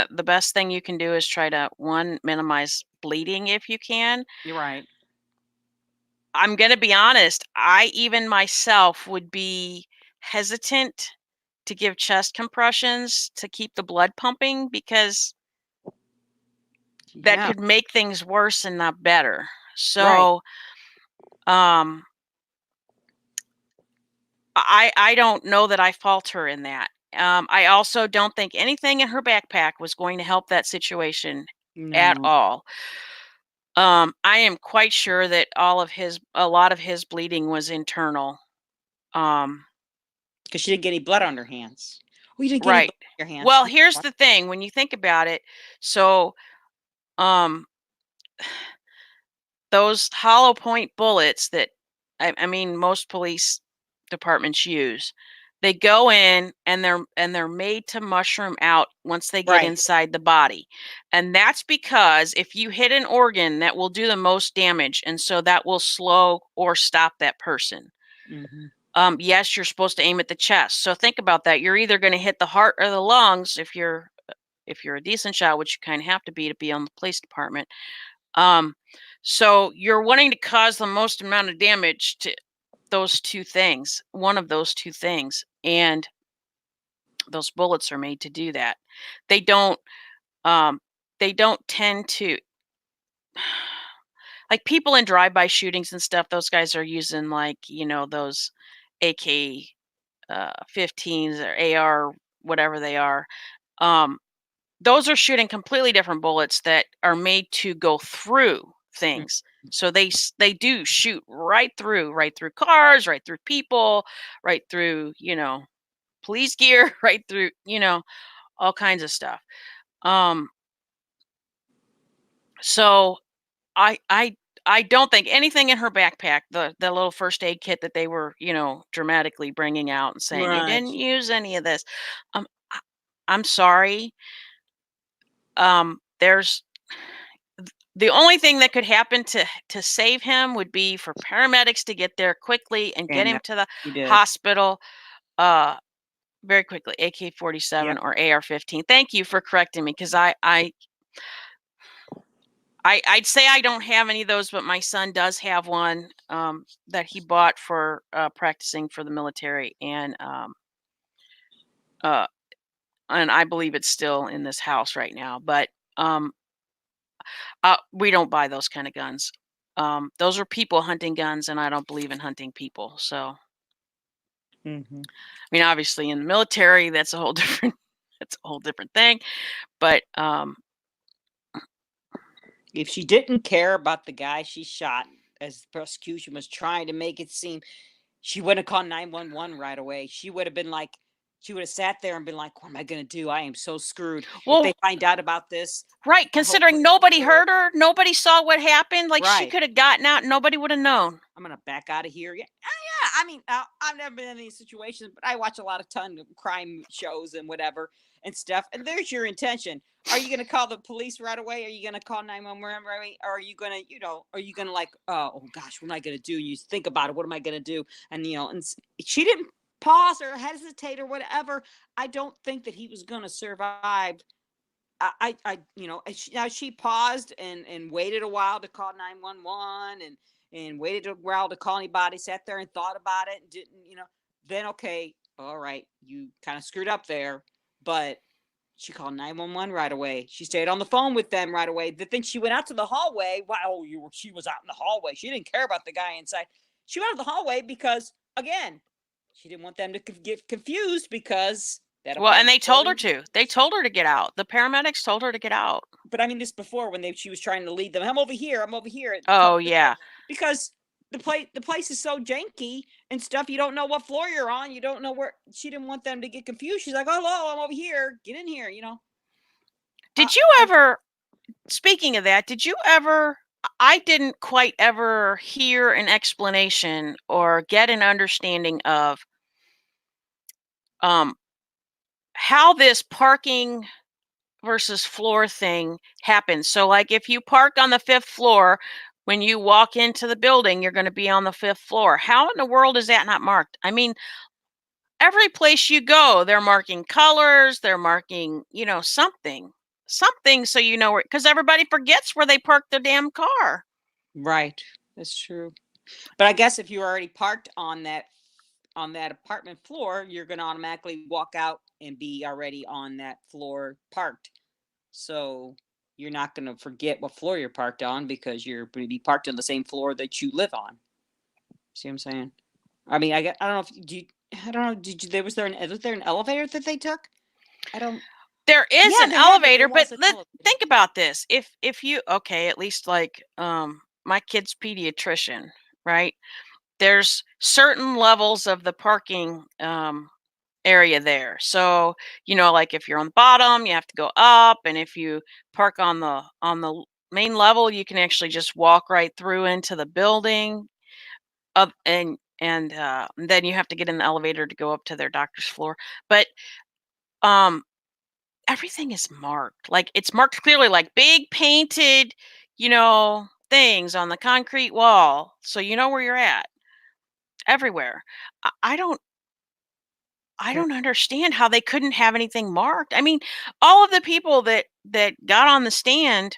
the best thing you can do is try to minimize bleeding if you can. You're right. I'm going to be honest, I even myself would be hesitant to give chest compressions to keep the blood pumping because that Yeah. could make things worse and not better. Right. So, um, I don't know that I fault her in that. I also don't think anything in her backpack was going to help that situation at No, all. I am quite sure that a lot of his bleeding was internal. Um, because she didn't get any blood on her hands. Oh, you didn't get any right. blood on your hands. Well, here's the thing, when you think about it, so, um, those hollow point bullets that I mean, most police departments use, they go in and they're made to mushroom out once they get Right. inside the body. And that's because if you hit an organ, that will do the most damage, and so that will slow or stop that person. Hmm. Yes, you're supposed to aim at the chest. So think about that. You're either going to hit the heart or the lungs if you're a decent shot, which you kind of have to be on the police department. Um, so you're wanting to cause the most amount of damage to those two things, one of those two things, and those bullets are made to do that. They don't um they don't tend to like people in drive-by shootings and stuff, those guys are using like, those AK 15s or AR whatever they are. Um those are shooting completely different bullets that are made to go through things. So they do shoot right through cars, right through people, right through, police gear, right through, all kinds of stuff. Um so I I I don't think anything in her backpack, the little first aid kit that they were, dramatically bringing out and saying you Right. didn't use any of this. Um I, I'm sorry. There's the only thing that could happen to save him would be for paramedics to get there quickly and get And him to the she did. hospital uh very quickly. AK-47 Yep. or AR-15. Thank you for correcting me because I'd say I don't have any of those, but my son does have one that he bought for practicing for the military, uh, and I believe it's still in this house right now. But um, we don't buy those kind of guns. Those are people hunting guns, and I don't believe in hunting people. So, Hmm. I mean, obviously, in the military, that's a whole different that's a whole different thing. But If she didn't care about the guy she shot, as the prosecution was trying to make it seem, she wouldn't have called 911 right away. She would have been like, She would have sat there and been like, "What am I gonna do? I am so screwed. If they Well, find out about this, right, I hope for considering nobody sure." heard her, nobody saw what happened, like, she Right. could have gotten out and nobody would have known. I'm gonna back out of here. Yeah, yeah. I mean, I've never been in these situations, but I watch a lot of ton of crime shows and whatever and stuff. And there's your intention. Are you gonna call the police right away? Are you gonna call 911 right away? Or are you gonna, are you gonna like, oh gosh, what am I gonna do? You think about it. What am I gonna do? And she didn't pause or hesitate or whatever. I don't think that he was gonna survive. Now she paused and waited a while to call 911 and waited a while to call anybody, sat there and thought about it and didn't, then okay, all right, you kind of screwed up there, but she called 911 right away. She stayed on the phone with them right away. The thing, she went out to the hallway. Wow, she was out in the hallway. She didn't care about the guy inside. She went out to the hallway because, again, she didn't want them to get confused because that Well, and apartment they told her building. to. They told her to get out. The paramedics told her to get out. But I mean, this before when she was trying to lead them. I'm over here. I'm over here. Oh, yeah. Because the place is so janky and stuff. You don't know what floor you're on. You don't know where. She didn't want them to get confused. She's like, "Oh, hello, I'm over here. Get in here." Did you ever, speaking of that, I didn't quite ever hear an explanation or get an understanding of um, how this parking versus floor thing happens. So, like, if you parked on the 5th floor, when you walk into the building, you're going to be on the 5th floor. How in the world is that not marked? I mean, every place you go, they're marking colors, they're marking, something so you know where, because everybody forgets where they parked their damn car. Right. That's true. But I guess if you're already parked on that apartment floor, you're going to automatically walk out and be already on that floor parked. So you're not going to forget what floor you're parked on because you're going to be parked on the same floor that you live on. See what I'm saying? I mean, I don't know if you. I don't know. Was there an elevator that they took? I don't. There is Yeah, an they had. elevator, There but was an elevator. think about this. If you, okay, at least like my kid's pediatrician, right? There's certain levels of the parking area there. So, like if you're on the bottom, you have to go up, and if you park on the main level, you can actually just walk right through into the building. Up and then you have to get in the elevator to go up to their doctor's floor. But um everything is marked. Like, it's marked clearly, like big painted, things on the concrete wall. So you know where you're at everywhere. I, I don't I Right. don't understand how they couldn't have anything marked. I mean, all of the people that got on the stand,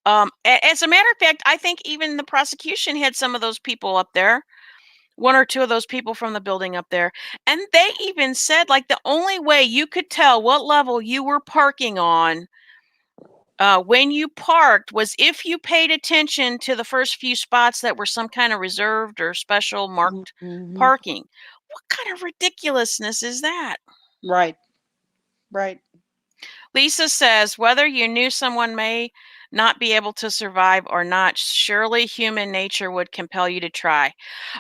as a matter of fact, I think even the prosecution had some of those people up there, one or two of those people from the building up there. And they even said, like, the only way you could tell what level you were parking on when you parked was if you paid attention to the first few spots that were some kind of reserved or special marked Mm-hmm. parking. What kind of ridiculousness is that? Right. Right. Lisa says, whether you knew someone may not be able to survive or not, surely human nature would compel you to try.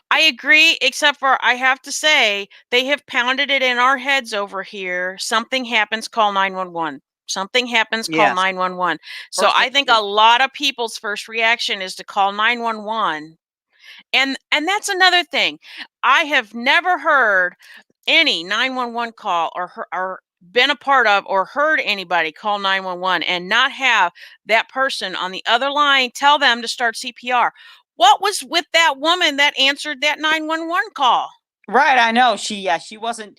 I agree, except for I have to say, they have pounded it in our heads over here. Something happens, call 911. Something happens, call Yes. 911. So First thing I think to a do. lot of people's first reaction is to call 911. And that's another thing. I have never heard any 911 call or been a part of or heard anybody call 911 and not have that person on the other line tell them to start CPR. What was with that woman that answered that 911 call? Right. I know. She wasn't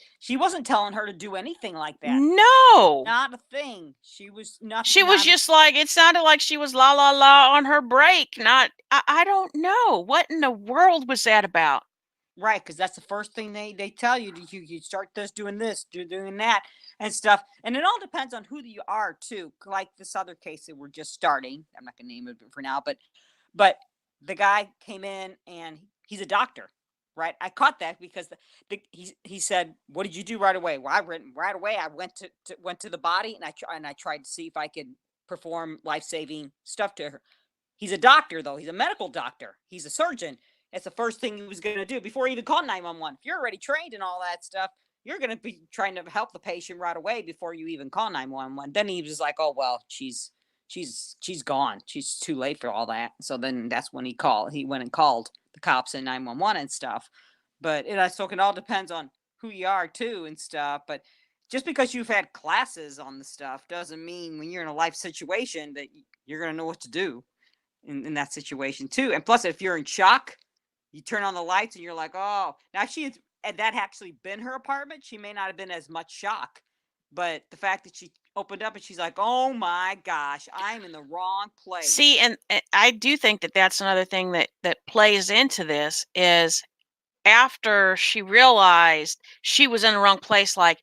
telling her to do anything like that. No. Not a thing. She was She nothing. was Not just like, it sounded like she was la la la on her break. Not, I don't know. What in the world was that about? right, because that's the first thing they tell you. You start doing this, doing that, and stuff. And it all depends on who you are too. Like this other case that we're just starting. I'm not gonna name it for now, but the guy came in and he's a doctor, right? I caught that because he said, "What did you do right away?" Well, I went right away. I went to the body and I tried to see if I could perform life saving stuff to her. He's a doctor though. He's a medical doctor. He's a surgeon. It's the first thing he was going to do before he even called 911. If you're already trained and all that stuff, you're going to be trying to help the patient right away before you even call 911. Then he was like, "Oh well, she's gone. She's too late for all that." So then that's when he went and called the cops and 911 and stuff. But it all depends on who you are too and stuff. But just because you've had classes on the stuff doesn't mean when you're in a life situation that you're going to know what to do in that situation too. And plus, if you're in shock, you turn on the lights and you're like, "Oh." Now had that actually been her apartment, she may not have been as much shock. But the fact that she opened up and she's like, "Oh my gosh, I'm in the wrong See, place." and I do think that that's another thing that plays into this is after she realized she was in the wrong place, like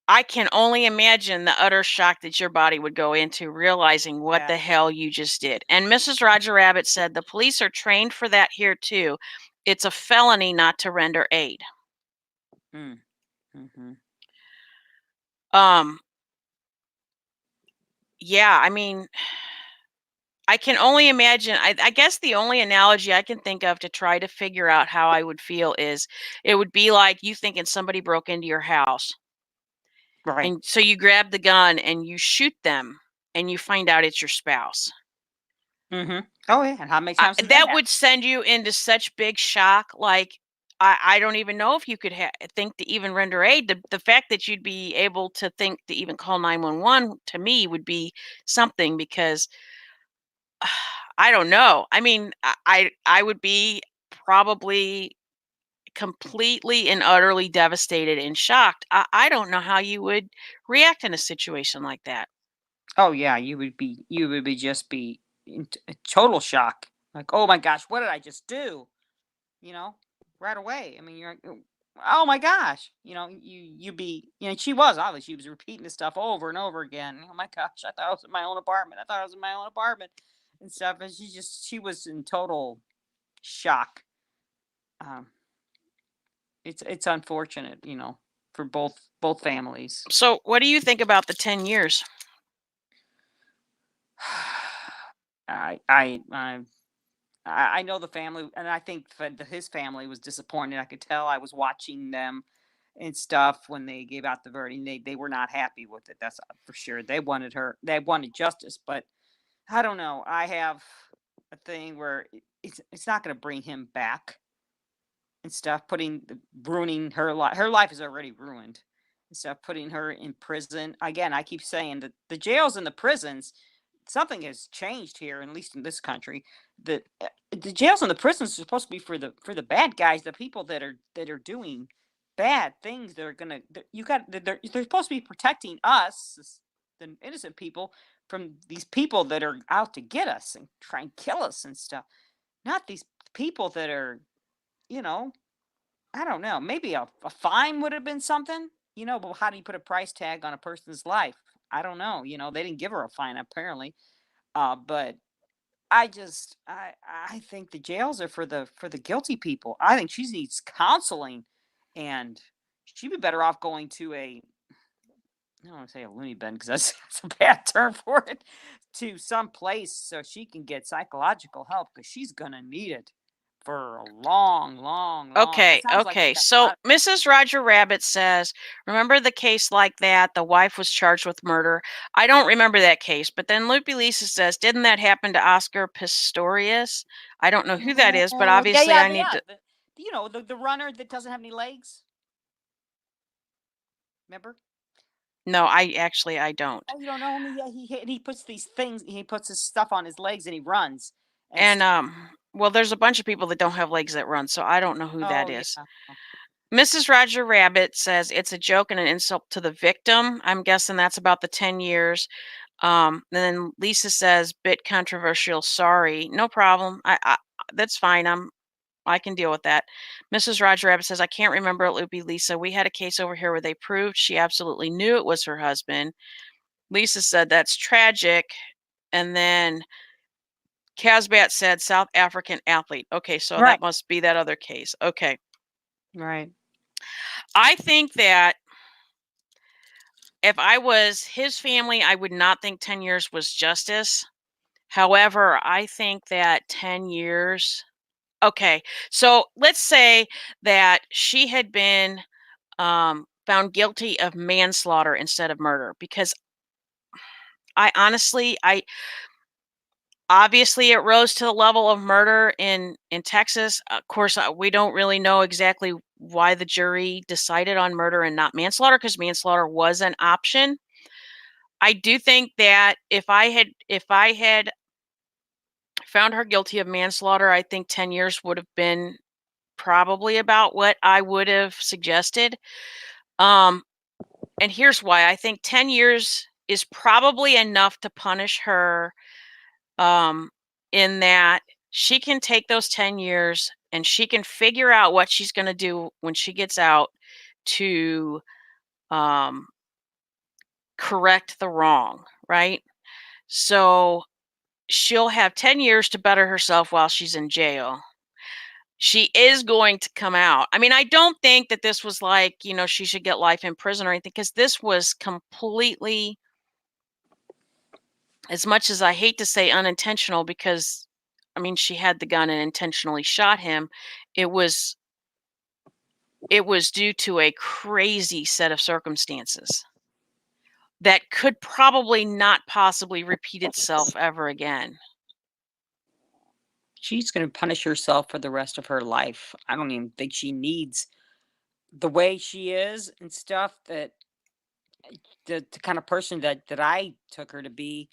I can only imagine the utter shock that your body would go into realizing what Yeah. the hell you just did. And Mrs. Roger Rabbit said the police are trained for that here too. It's a felony not to render aid. Mm. Mm-hmm. Um, yeah, I mean, I can only imagine. I guess the only analogy I can think of to try to figure out how I would feel is it would be like you thinking somebody broke into your house. Right. And so you grab the gun and you shoot them and you find out it's your spouse. Mm-hmm. Oh yeah. And how many times has that That happened? would send you into such big shock. Like, I don't even know if you could think to even render aid. The fact that you'd be able to think to even call 911 to me would be something because I don't know. I mean, I would be probably completely and utterly devastated and shocked. I don't know how you would react in a situation like that. Oh yeah, you would be just be in total shock. Like, "Oh my gosh, what did I just do?" You know, right away. I mean, you're like, "Oh my gosh." She was obviously she was repeating this stuff over and over again. "Oh my gosh, I thought I was in my own apartment. I thought I was in my own apartment." And stuff. And she was in total shock. Um, it's unfortunate, for both families. So, what do you think about the 10 years? I I I I know the family, and I think his family was disappointed. I could tell. I was watching them and stuff when they gave out the verdict. They were not happy with it. That's for sure. They wanted justice, but I don't know. I have a thing where it's not going to bring him back and stuff. Ruining her life. Her life is already ruined. And stuff. Putting her in prison again. I keep saying that the jails and the prisons, something has changed here, at least in this country. The jails and the prisons are supposed to be for the bad guys, the people that are doing bad things. That are gonna you got they're supposed to be protecting us, the innocent people, from these people that are out to get us and try and kill us and stuff. Not these people that are, you know, I don't know. Maybe a fine would have been something, but how do you put a price tag on a person's life? I don't know. They didn't give her a fine apparently. But I think the jails are for the guilty people. I think she needs counseling, and she'd be better off going to I don't want to say a loony bin because that's, that's a bad term for it, to some place so she can get psychological help because she's gonna need it for a long, long, long. It Okay, sounds like she's okay. got a So lot. Mrs. Roger Rabbit says, remember the case like that? The wife was charged with murder. I don't remember that case, but then Loopy Lisa says, didn't that happen to Oscar Pistorius? I don't know who that is, but Yeah, obviously yeah, I need yeah. to. The runner that doesn't have any legs. Remember? No, I don't. Oh, you don't know him? Yeah, he puts these things. He puts his stuff on his legs and he runs and And stuff. well, there's a bunch of people that don't have legs that run, so I don't know who that Oh is. yeah. Oh, Mrs. Roger Rabbit says it's a joke and an insult to the victim. I'm guessing that's about the 10 years. Then Lisa says, bit controversial. Sorry, no problem. I that's fine. I can deal with that. Mrs. Roger Rabbit says, I can't remember it, Loopy Lisa. We had a case over here where they proved she absolutely knew it was her husband. Lisa said, that's tragic. And then Casbat said, South African athlete. Okay, so right, that must be that other case. Okay. right. I think that if I was his family, I would not think 10 years was justice. However, I think that 10 years Okay, so let's say that she had been found guilty of manslaughter instead of murder, because I honestly, I obviously it rose to the level of murder in Texas. Of course, we don't really know exactly why the jury decided on murder and not manslaughter, because manslaughter was an option. I do think that if I had found her guilty of manslaughter, I think 10 years would have been probably about what I would have suggested. Um, and here's why. I think 10 years is probably enough to punish her, um, in that she can take those 10 years and she can figure out what she's going to do when she gets out to, um, correct the wrong, right? So she'll have 10 years to better herself while she's in jail. She is going to come out. I mean, I don't think that this was like, she should get life in prison or anything, because this was completely, as much as I hate to say unintentional, because I mean, she had the gun and intentionally shot him. It was it was due to a crazy set of circumstances that could probably not possibly repeat itself ever again. She's going to punish herself for the rest of her life. I don't even think she needs the way she is and stuff that the kind of person that I took her to be.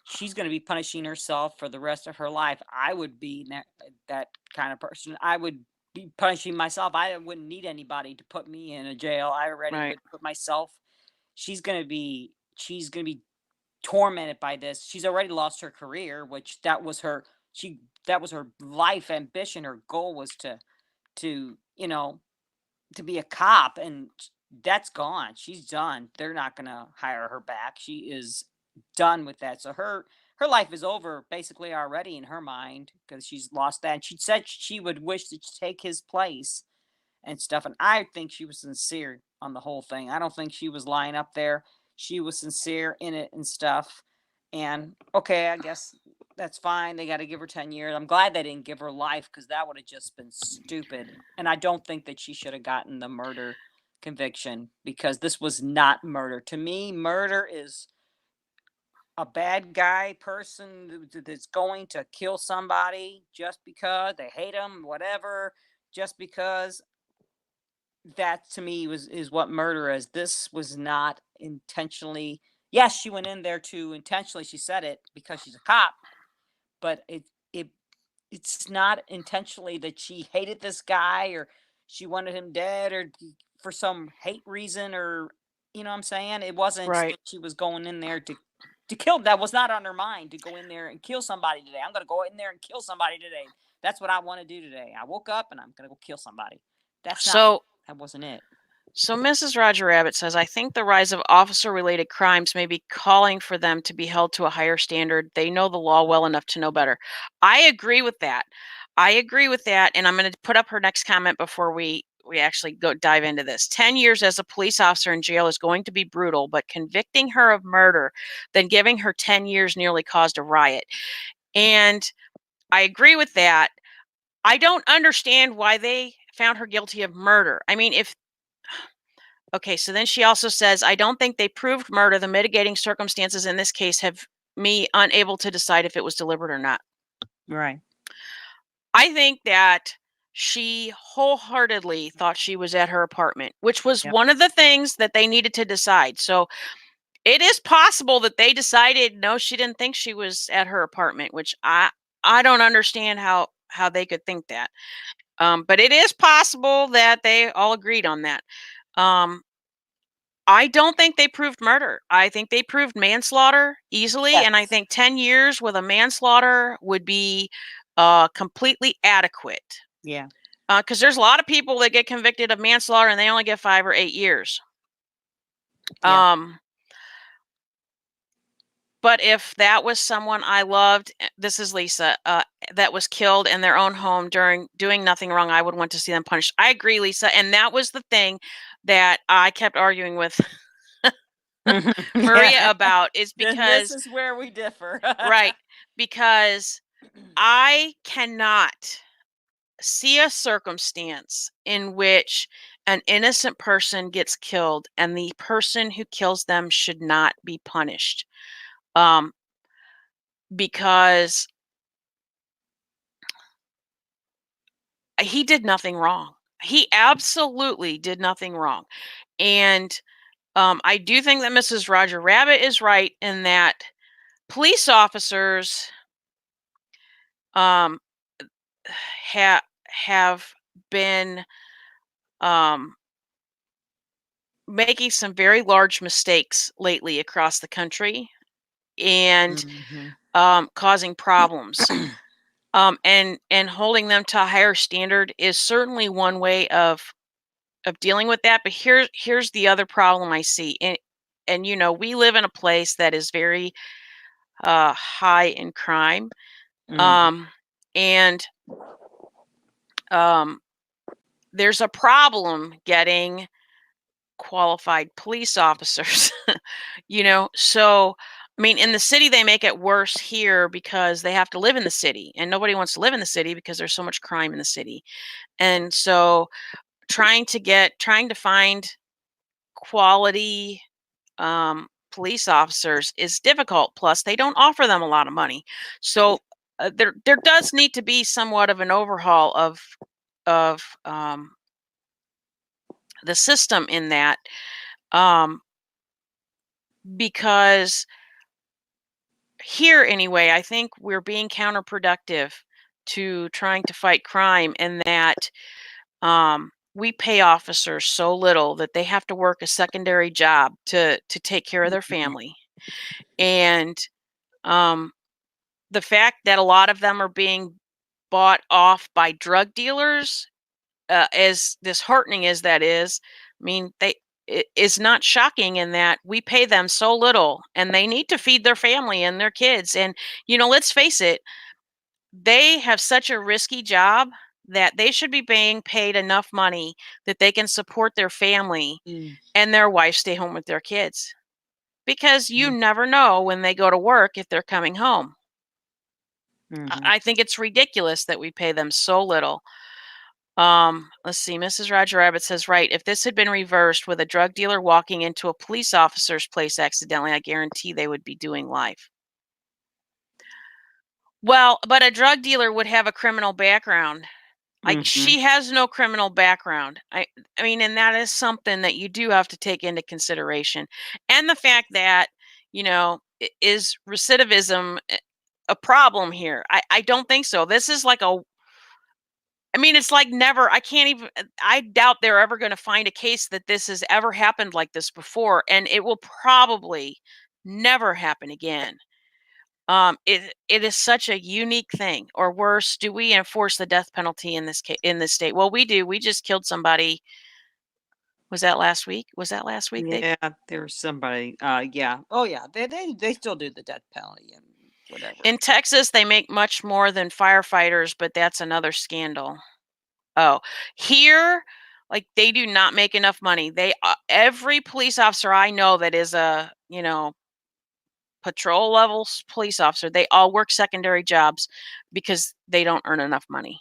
She's going to be punishing herself for the rest of her life. I would be that kind of person. I would be punishing myself. I wouldn't need anybody to put me in a jail. I already Right. would put myself. She's going to be tormented by this. She's already lost her career, which that was her life ambition. Her goal was to be a cop, and that's gone. She's done. They're not going to hire her back. She is done with that. So her life is over basically already in her mind because she's lost that. And she said she would wish to take his place and stuff. And I think she was sincere on the whole thing. I don't think she was lying up there. She was sincere in it and stuff. And okay, I guess that's fine. They got to give her 10 years. I'm glad they didn't give her life because that would have just been stupid. And I don't think that she should have gotten the murder conviction because this was not murder. To me, murder is a bad guy person that's going to kill somebody just because they hate them, whatever, just because. That to me was is what murder is. This was not intentionally. Yes, she went in there to intentionally. She said it because she's a cop, but it's not intentionally that she hated this guy or she wanted him dead or for some hate reason or you know what I'm saying. It wasn't Right. that she was going in there to kill. That was not on her mind to go in there and kill somebody today. I'm going to go in there and kill somebody today. That's what I want to do today. I woke up and I'm going to go kill somebody. That's not. So That wasn't it. So Mrs. Roger Rabbit says, I think the rise of officer related crimes may be calling for them to be held to a higher standard. They know the law well enough to know better. I agree with that. I agree with that. And I'm going to put up her next comment before we actually go dive into this. 10 years as a police officer in jail is going to be brutal, but convicting her of murder, then giving her 10 years nearly caused a riot. And I agree with that. I don't understand why they found her guilty of murder. I mean, if Okay, so then she also says, I don't think they proved murder. The mitigating circumstances in this case have me unable to decide if it was deliberate or not. Right. I think that she wholeheartedly thought she was at her apartment, which was Yep. one of the things that they needed to decide. So it is possible that they decided no, she didn't think she was at her apartment, which I don't understand how they could think that. But it is possible that they all agreed on that. Um, I don't think they proved murder. I think they proved manslaughter easily, and I Yes. think 10 years with a manslaughter would be completely adequate. Yeah. Because there's a lot of people that get convicted of manslaughter and they only get 5 or 8 years. Yeah. Um, but if that was someone I loved, this is Lisa, that was killed in their own home during doing nothing wrong, I would want to see them punished. I agree, Lisa. And that was the thing that I kept arguing with Maria Yeah. about, is Then this because, is where we differ. right, because I cannot. see a circumstance in which an innocent person gets killed and the person who kills them should not be punished. Because he did nothing wrong. He absolutely did nothing wrong. And I do think that Mrs. Roger Rabbit is right in that police officers um, have been making some very large mistakes lately across the country and causing problems. And holding them to a higher standard is certainly one way of dealing with that. But here's the other problem I see. And we live in a place that is very high in crime. And there's a problem getting qualified police officers. So I mean, in the city they make it worse here because they have to live in the city, and nobody wants to live in the city because there's so much crime in the city. And so trying to find quality police officers is difficult. Plus, they don't offer them a lot of money. So there does need to be somewhat of an overhaul of the system in that, because here anyway, I think we're being counterproductive to trying to fight crime in that we pay officers so little that they have to work a secondary job to take care of their family. And the fact that a lot of them are being bought off by drug dealers, as disheartening as that is, I mean, it is not shocking in that we pay them so little and they need to feed their family and their kids. And, let's face it, they have such a risky job that they should be being paid enough money that they can support their family and their wife stay home with their kids. Because you never know when they go to work if they're coming home. I think it's ridiculous that we pay them so little. Let's see. Mrs. Roger Rabbit says, right, if this had been reversed with a drug dealer walking into a police officer's place accidentally, I guarantee they would be doing life. Well, but a drug dealer would have a criminal background. Like, she has no criminal background. I mean, and that is something that you do have to take into consideration. And the fact that, is recidivism a problem here? I don't think so. This is like I mean, it's like never, I doubt they're ever going to find a case that this has ever happened like this before, and it will probably never happen again. It is such a unique thing. Or worse, do we enforce the death penalty in this state? Well, we do. We just killed somebody. Was that last week? Yeah, there was somebody. Yeah. Oh, yeah. They still do the death penalty and whatever. In Texas, they make much more than firefighters, but that's another scandal. Oh, here, like, they do not make enough money. Every police officer I know that is a patrol level police officer, they all work secondary jobs because they don't earn enough money.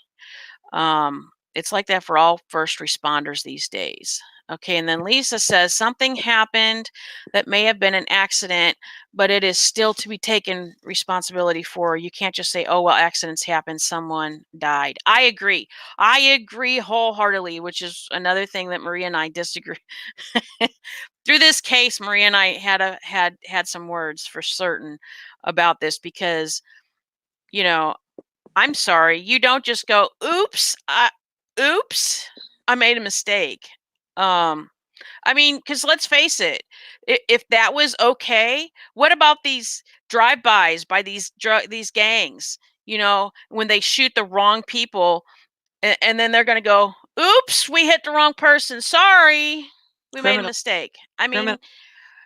It's like that for all first responders these days. Okay, and then Lisa says something happened that may have been an accident, but it is still to be taken responsibility for. You can't just say, oh, well, accidents happen, someone died. I agree. I agree wholeheartedly, which is another thing that Maria and I disagree. Through this case, Maria and I had some words for certain about this because, I'm sorry, you don't just go, oops, I made a mistake. I mean, because let's face it, if that was okay, what about these drive-bys by these gangs? When they shoot the wrong people, and then they're going to go, oops, we hit the wrong person. Sorry, we made a mistake. I mean,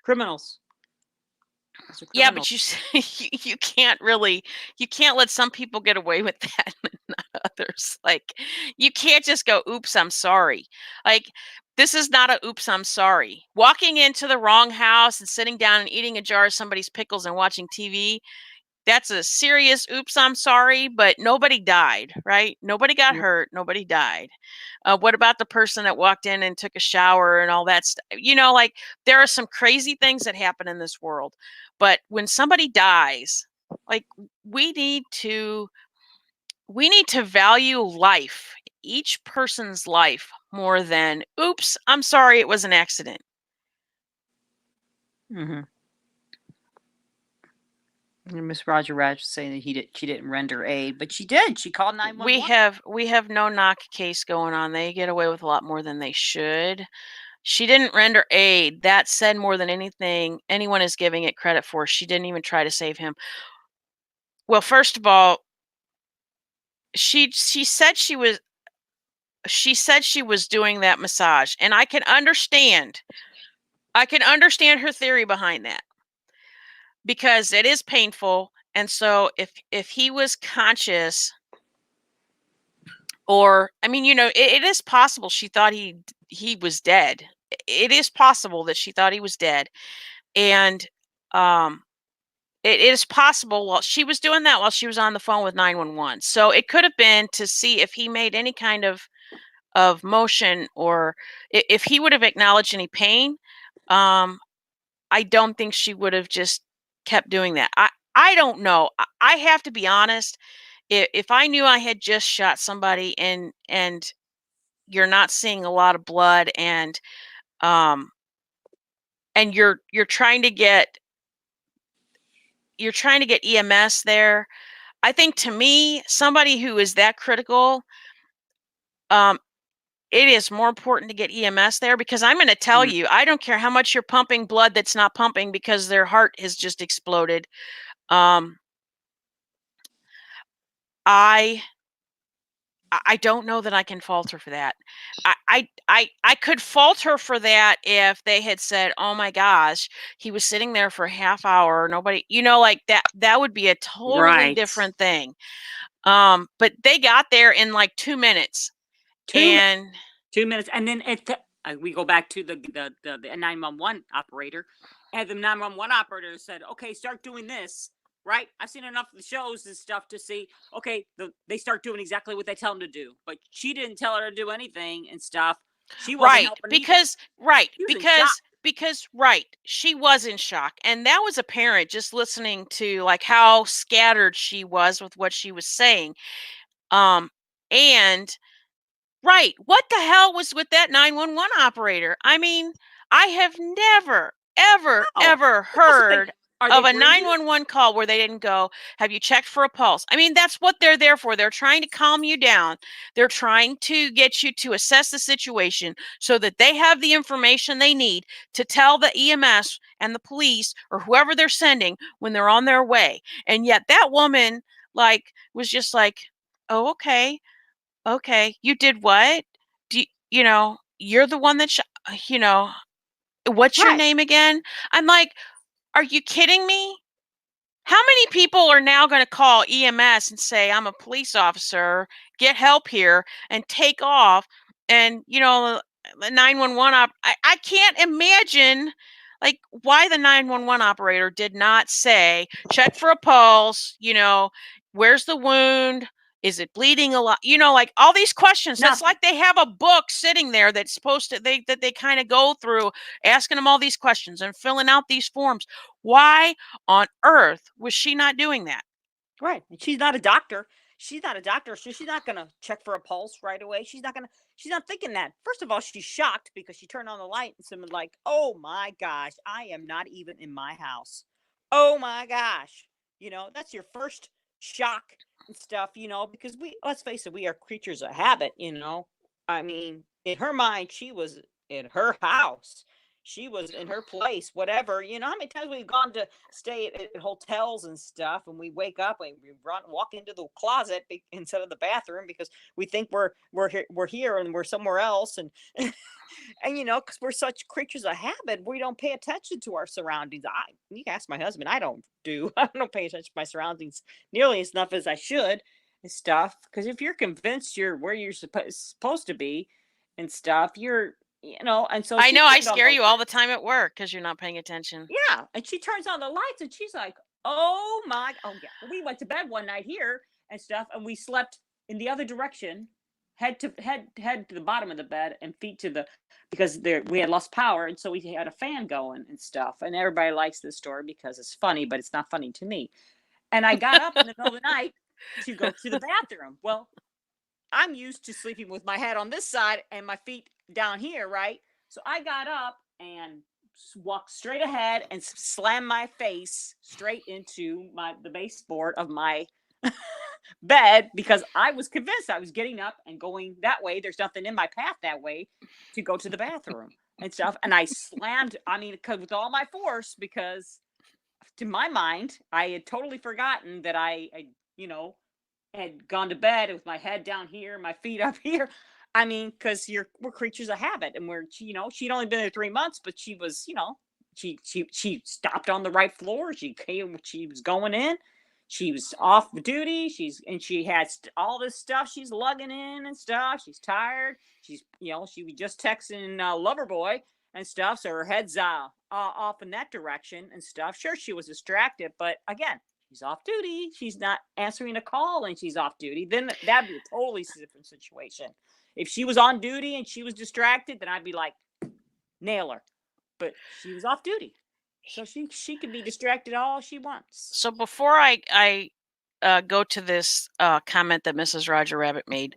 criminals. Yeah, but you can't let some people get away with that and not others. Like, you can't just go, oops, I'm sorry. Like, this is not a oops, I'm sorry. Walking into the wrong house and sitting down and eating a jar of somebody's pickles and watching TV, that's a serious oops, I'm sorry, but nobody died, right? Nobody got hurt, nobody died. What about the person that walked in and took a shower and all that stuff? Like there are some crazy things that happen in this world, but when somebody dies, like we need to value life, each person's life, more than oops, I'm sorry, it was an accident. Mm-hmm. Miss Roger Rash was saying that she didn't render aid, but she did. She called 911. We have no knock case going on. They get away with a lot more than they should. She didn't render aid. That said more than anything anyone is giving it credit for. She didn't even try to save him. Well, first of all, she said she was doing that massage, and I can understand her theory behind that, because it is painful. And so if he was conscious, or I mean, it is possible she thought he was dead. It is possible that she thought he was dead. And it is possible while she was doing that, while she was on the phone with 911. So it could have been to see if he made any kind of motion, or if he would have acknowledged any pain. I don't think she would have just kept doing that. I don't know. I have to be honest. If I knew I had just shot somebody, and you're not seeing a lot of blood, um and you're trying to get EMS there, I think, to me, somebody who is that critical, um it is more important to get EMS there, because I'm going to tell you, I don't care how much you're pumping blood that's not pumping because their heart has just exploded. I don't know that I can fault her for that. I could fault her for that if they had said, "Oh my gosh, he was sitting there for a half hour, nobody," like that would be a totally different thing. But they got there in like 2 minutes. 2 minutes, and then we go back to the 911 operator, and the 911 operator said, "Okay, start doing this." Right? I've seen enough of the shows and stuff to see, okay, they start doing exactly what they tell them to do. But she didn't tell her to do anything and stuff. She wasn't helping because either. she was in shock. And that was apparent just listening to like how scattered she was with what she was saying. And what the hell was with that 911 operator? I mean, I have never, ever heard of a 911 call where they didn't go, "Have you checked for a pulse?" I mean, that's what they're there for. They're trying to calm you down. They're trying to get you to assess the situation so that they have the information they need to tell the EMS and the police or whoever they're sending when they're on their way. And yet that woman was just like, "Oh, okay. Okay, you did what? You're the one that what's your name again?" I'm like, "Are you kidding me? How many people are now going to call EMS and say, 'I'm a police officer, get help here,' and take off?" And, the 911 I can't imagine why the 911 operator did not say, "Check for a pulse, where's the wound? Is it bleeding a lot?" All these questions. That's like they have a book sitting there that's supposed to that they kind of go through, asking them all these questions and filling out these forms. Why on earth was she not doing that? Right. And she's not a doctor. She's not a doctor, so she's not going to check for a pulse right away. She's not thinking that. First of all, she's shocked because she turned on the light and someone's like, "Oh my gosh, I am not even in my house. Oh my gosh." That's your first shock and stuff, because let's face it, we are creatures of habit, I mean, in her mind, she was in her house. She was in her place, whatever. How many times we've gone to stay at hotels and stuff, and we wake up and we walk into the closet instead of the bathroom because we think we're here and we're somewhere else, and and because we're such creatures of habit, we don't pay attention to our surroundings. You can ask my husband. I don't pay attention to my surroundings nearly as enough as I should and stuff. Because if you're convinced you're where you're supposed to be and stuff, and so I know I scare you all the time at work because you're not paying attention. Yeah, and she turns on the lights and she's like, Oh my, oh yeah. We went to bed one night here and stuff, and we slept in the other direction, head to the bottom of the bed and feet to the, because there we had lost power, and so we had a fan going and stuff. And everybody likes this story because it's funny, but it's not funny to me. And I got up in the middle of the night to go to the bathroom. Well, I'm used to sleeping with my head on this side and my feet down here, right? So I got up and walked straight ahead and slammed my face straight into the baseboard of my bed, because I was convinced I was getting up and going that way. There's nothing in my path that way to go to the bathroom and stuff. And I slammed, I mean, with all my force, because to my mind, I had totally forgotten that I you know, had gone to bed with my head down here, my feet up here. I mean, because we're creatures of habit, and she'd only been there 3 months, but she was, she stopped on the right floor. She was going in. She was off duty. She had all this stuff she's lugging in and stuff. She's tired. She was just texting Loverboy and stuff, so her head's off in that direction and stuff. Sure, she was distracted, but again, she's off duty. She's not answering a call and she's off duty. Then that'd be a totally different situation. If she was on duty and she was distracted, then I'd be like, nail her. But she was off duty, so she can be distracted all she wants. So before I go to this comment that Mrs. Roger Rabbit made,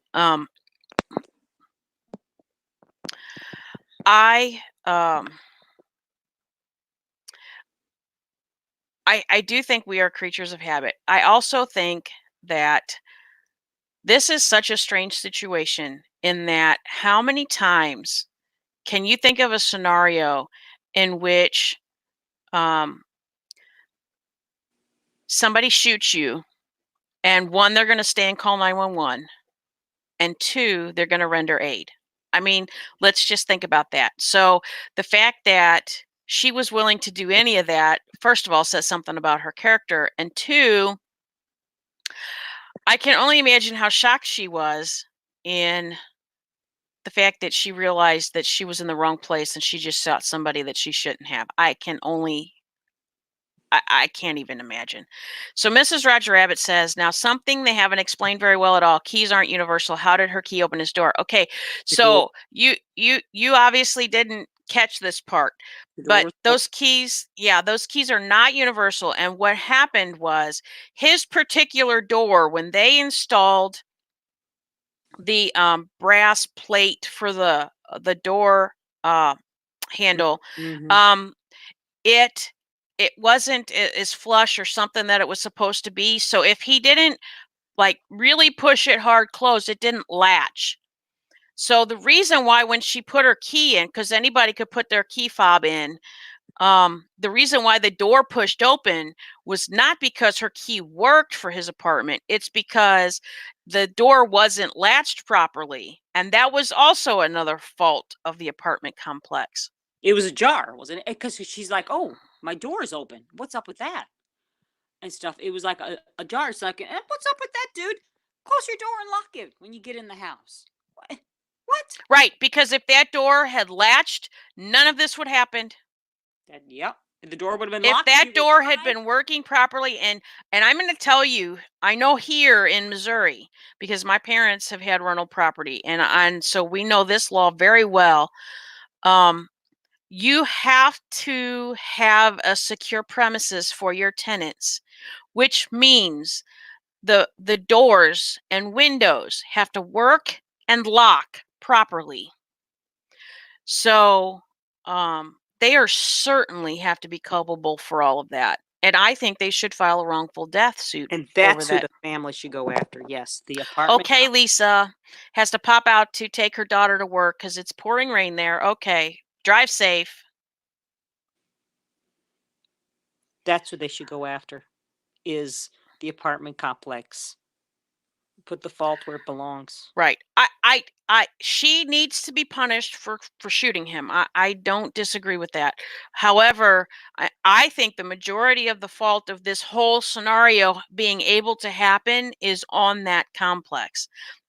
I do think we are creatures of habit. I also think that this is such a strange situation, in that how many times can you think of a scenario in which somebody shoots you, and one, they're going to stay and call 911, and two, they're going to render aid? I mean, let's just think about that. So the fact that she was willing to do any of that, first of all, says something about her character. And two, I can only imagine how shocked she was in the fact that she realized that she was in the wrong place and she just shot somebody that she shouldn't have. I can't even imagine. So Mrs. Roger Rabbit says, now something they haven't explained very well at all. Keys aren't universal. How did her key open his door? Okay, so you obviously didn't catch this part. But those keys are not universal. And what happened was, his particular door, when they installed the brass plate for the door handle, it wasn't as flush or something that it was supposed to be. So if he didn't like really push it hard closed, it didn't latch. So the reason why, when she put her key in, because anybody could put their key fob in, the reason why the door pushed open was not because her key worked for his apartment. It's because the door wasn't latched properly. And that was also another fault of the apartment complex. It was ajar, wasn't it? Because she's like, oh, my door is open. What's up with that? And stuff. It was like a jar. It's like, what's up with that, dude? Close your door and lock it when you get in the house. What? Right, because if that door had latched, none of this would have happened. Yep. The door would have been locked. If that door had been working properly, and I'm going to tell you, I know here in Missouri, because my parents have had rental property, and so we know this law very well. You have to have a secure premises for your tenants, which means the doors and windows have to work and lock properly. So they are certainly have to be culpable for all of that. And I think they should file a wrongful death suit. And that's who the family should go after. Yes, the apartment. Okay, Lisa has to pop out to take her daughter to work because it's pouring rain there. Okay, drive safe. That's who they should go after, is the apartment complex. Put the fault where it belongs. Right. She needs to be punished for shooting him. I don't disagree with that. However, I think the majority of the fault of this whole scenario being able to happen is on that complex,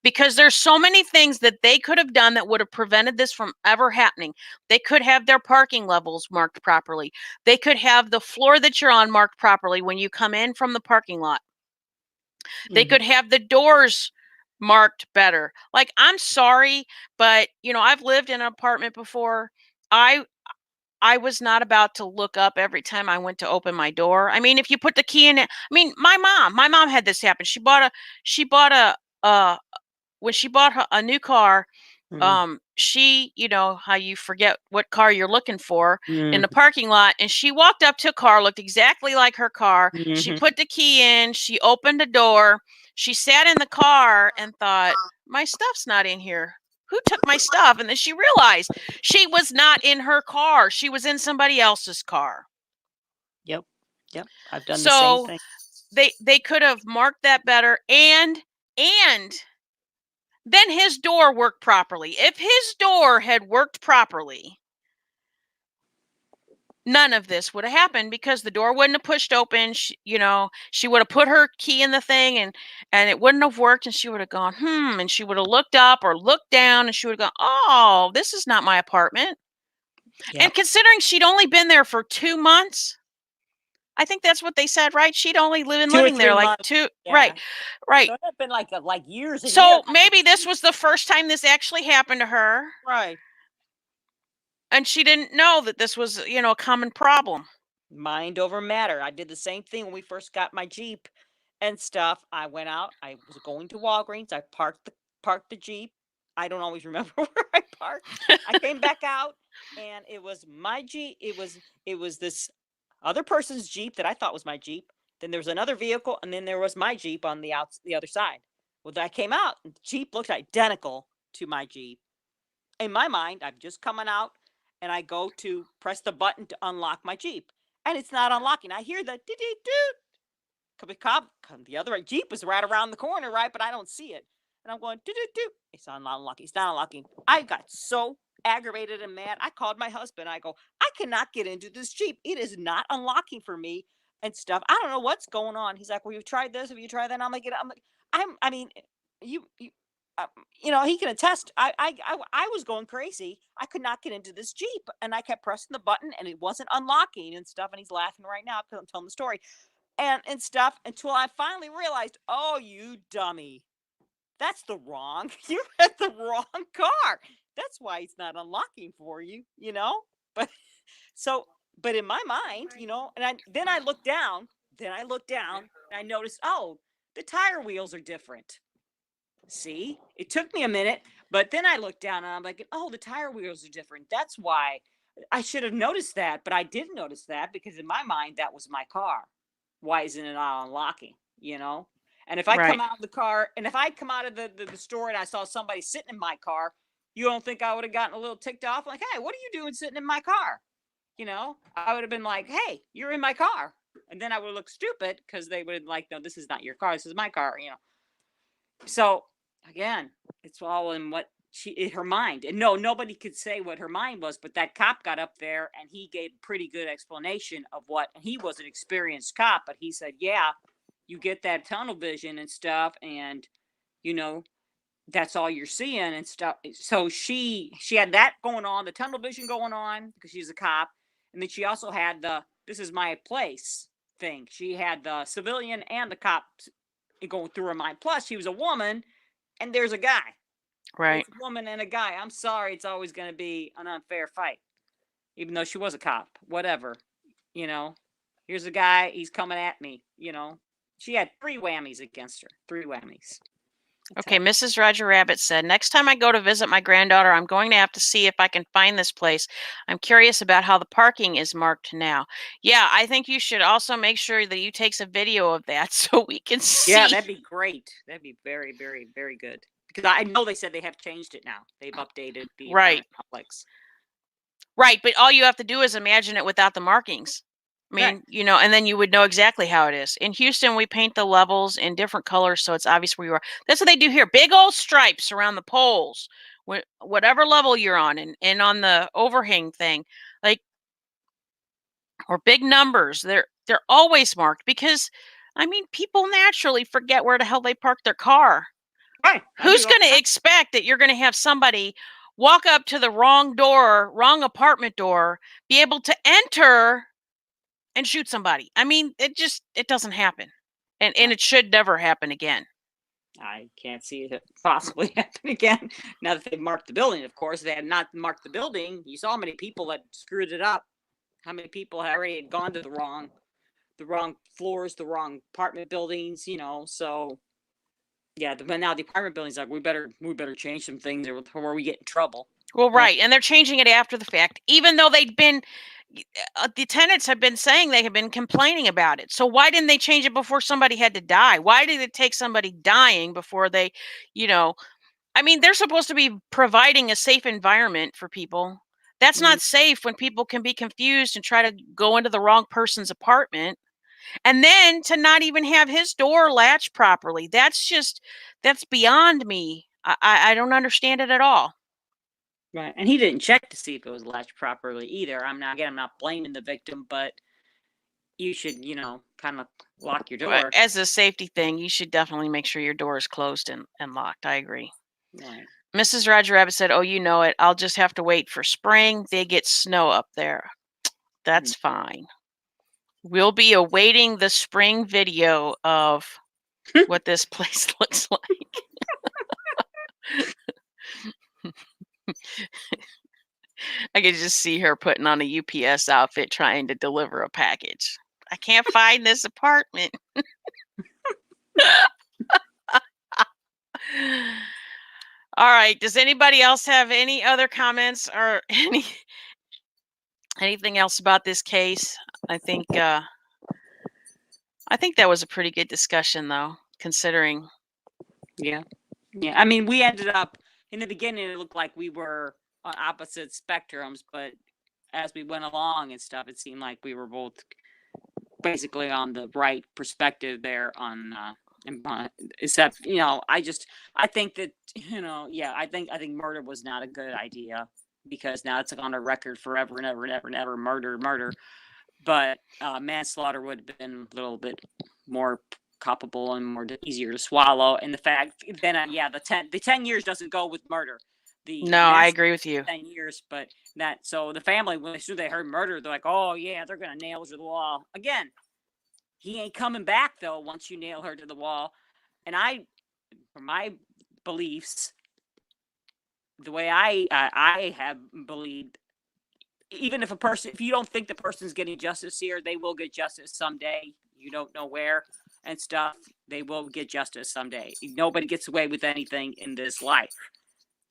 because there's so many things that they could have done that would have prevented this from ever happening. They could have their parking levels marked properly. They could have the floor that you're on marked properly when you come in from the parking lot. They Mhm. could have the doors marked better. Like, I'm sorry, but I've lived in an apartment before. I I was not about to look up every time I went to open my door. I mean, if you put the key in it, I mean, my mom had this happen. She bought a when she bought a new car, Mhm. how you forget what car you're looking for in the Mhm. parking lot, and she walked up to a car, looked exactly like her car. She Mhm. put the key in, she opened the door, she sat in the car and thought, my stuff's not in here. Who took my stuff? And then she realized she was not in her car. She was in somebody else's car. Yep. Yep. I've done the same So thing. they could have marked that better, and then his door worked properly. If his door had worked properly, none of this would have happened because the door wouldn't have pushed open. She would have put her key in the thing, and it wouldn't have worked, and she would have gone, and she would have looked up or looked down, and she would have gone, oh, this is not my apartment. And Yep. considering she'd only been there for 2 months, I think that's what they said, right? She'd only been 2 or living there 3 like months. two, right, Yeah. right. So it had been like years and years. So maybe this was the first time this actually happened to her, Right. and she didn't know that this was, a common problem. Mind over matter. I did the same thing when we first got my Jeep and stuff. I went out. I was going to Walgreens. I parked the Jeep. I don't always remember where I parked. I came back out and it was my Jeep. It was this other person's Jeep that I thought was my Jeep. Then there was another vehicle and then there was my Jeep on the other side. Well, I came out and the Jeep looked identical to my Jeep. In my mind, I'm just coming out and I go to press the button to unlock my Jeep. And it's not unlocking. I hear the doo doo doo. Cop, the other Jeep is right around the corner, right? But I don't see it. And I'm going doo doo doo. It's not unlocking. It's not unlocking. I got so aggravated and mad. I called my husband. I go, I cannot get into this Jeep. It is not unlocking for me and stuff. I don't know what's going on. He's like, well, you've tried this. Have you tried that? And I'm like, I mean, you uh, he can attest. I was going crazy. I could not get into this Jeep, and I kept pressing the button, and it wasn't unlocking and stuff. And he's laughing right now because I'm telling the story and stuff until I finally realized, oh, you dummy, that's the wrong. You had the wrong car. That's why it's not unlocking for you. But so, but in my mind, and then I looked down. Then I looked down, and I noticed, oh, the tire wheels are different. See, it took me a minute, but then I looked down and I'm like, oh, the tire wheels are different. That's why I should have noticed that, but I didn't notice that because in my mind, that was my car. Why isn't it not unlocking? And if I Right. come out of the car and if I'd come out of the store and I saw somebody sitting in my car, you don't think I would have gotten a little ticked off? Like, hey, what are you doing sitting in my car? I would have been like, hey, you're in my car. And then I would look stupid because they would have like, no, this is not your car. This is my car. So again, it's all in what her mind. And no, nobody could say what her mind was, but that cop got up there and he gave a pretty good explanation of what, and he was an experienced cop, but he said, yeah, you get that tunnel vision and stuff, and you know, that's all you're seeing and stuff. So she had that going on, the tunnel vision going on because she's a cop, and then she also had the this is my place thing. She had the civilian and the cop going through her mind. Plus, she was a woman, and there's a guy. Right. It's a woman and a guy. I'm sorry, it's always going to be an unfair fight, even though she was a cop. Whatever, you know. Here's a guy. He's coming at me. She had three whammies against her. Three whammies. I tell Okay, you. Mrs. Roger Rabbit said, next time I go to visit my granddaughter, I'm going to have to see if I can find this place. I'm curious about how the parking is marked now. Yeah, I think you should also make sure that you takes a video of that so we can Yeah, see. that'd be great. That'd be very, very, very good. Because I know they said they have changed it now. They've updated the Right. apartment complex. Right, but all you have to do is imagine it without the markings. I Right. mean, and then you would know exactly how it is. In Houston, we paint the levels in different colors so it's obvious where you are. That's what they do here. Big old stripes around the poles, whatever level you're on, and on the overhang thing, like, or big numbers. They're always marked because, I mean, people naturally forget where the hell they park their car. Fine. Who's going to expect that you're going to have somebody walk up to the wrong door, wrong apartment door, be able to enter and shoot somebody? I mean, it doesn't happen. And it should never happen again. I can't see it possibly happen again. Now that they've marked the building, of course, they had not marked the building. You saw how many people that screwed it up. How many people had already gone to the wrong floors, the wrong apartment buildings, so yeah, but now the apartment buildings like we better change some things or we get in trouble. Well, right, and they're changing it after the fact, even though they've been the tenants have been saying they have been complaining about it. So why didn't they change it before somebody had to die? Why did it take somebody dying before they, I mean, they're supposed to be providing a safe environment for people. That's not safe when people can be confused and try to go into the wrong person's apartment. And then to not even have his door latched properly. That's beyond me. I don't understand it at all. Right. And he didn't check to see if it was latched properly either. I'm not blaming the victim, but you should, kind of lock your door. As a safety thing, you should definitely make sure your door is closed and locked. I agree. Right. Mrs. Roger Rabbit said, "Oh, you know it. I'll just have to wait for spring. They get snow up there. That's fine. We'll be awaiting the spring video of what this place looks like." I could just see her putting on a UPS outfit trying to deliver a package. I can't find this apartment. All right. Does anybody else have any other comments or anything else about this case? I think that was a pretty good discussion, though, considering. Yeah. I mean, we ended up in the beginning. It looked like we were on opposite spectrums, but as we went along and stuff, it seemed like we were both basically on the right perspective there on. Except, I think that, I think murder was not a good idea because now it's on a record forever and ever and ever and ever, murder. But manslaughter would have been a little bit more culpable and more easier to swallow. And the fact then, the 10 years doesn't go with murder. No, I agree with you. 10 years, but so the family, as soon as they heard murder, they're like, oh yeah, they're gonna nail her to the wall again. He ain't coming back though once you nail her to the wall. And for my beliefs, the way I have believed, even if if you don't think the person's getting justice here, they will get justice someday. You don't know where and stuff. They will get justice someday. Nobody gets away with anything in this life.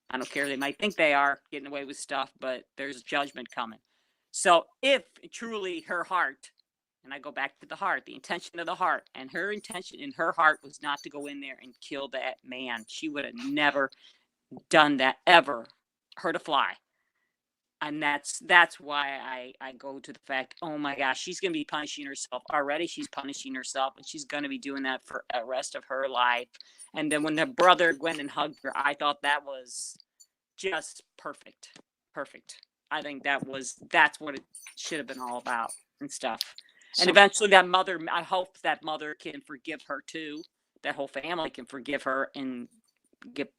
I don't care. They might think they are getting away with stuff, but there's judgment coming. So if truly her heart, and I go back to the heart, the intention of the heart, and her intention in her heart was not to go in there and kill that man. She would have never done that ever, hurt a fly. And that's why I go to the fact, oh my gosh, she's going to be punishing herself. Already she's punishing herself, and she's going to be doing that for the rest of her life. And then when her brother went and hugged her, I thought that was just perfect. I think that's what it should have been all about and stuff. And eventually that mother, I hope that mother can forgive her too. That whole family can forgive her and get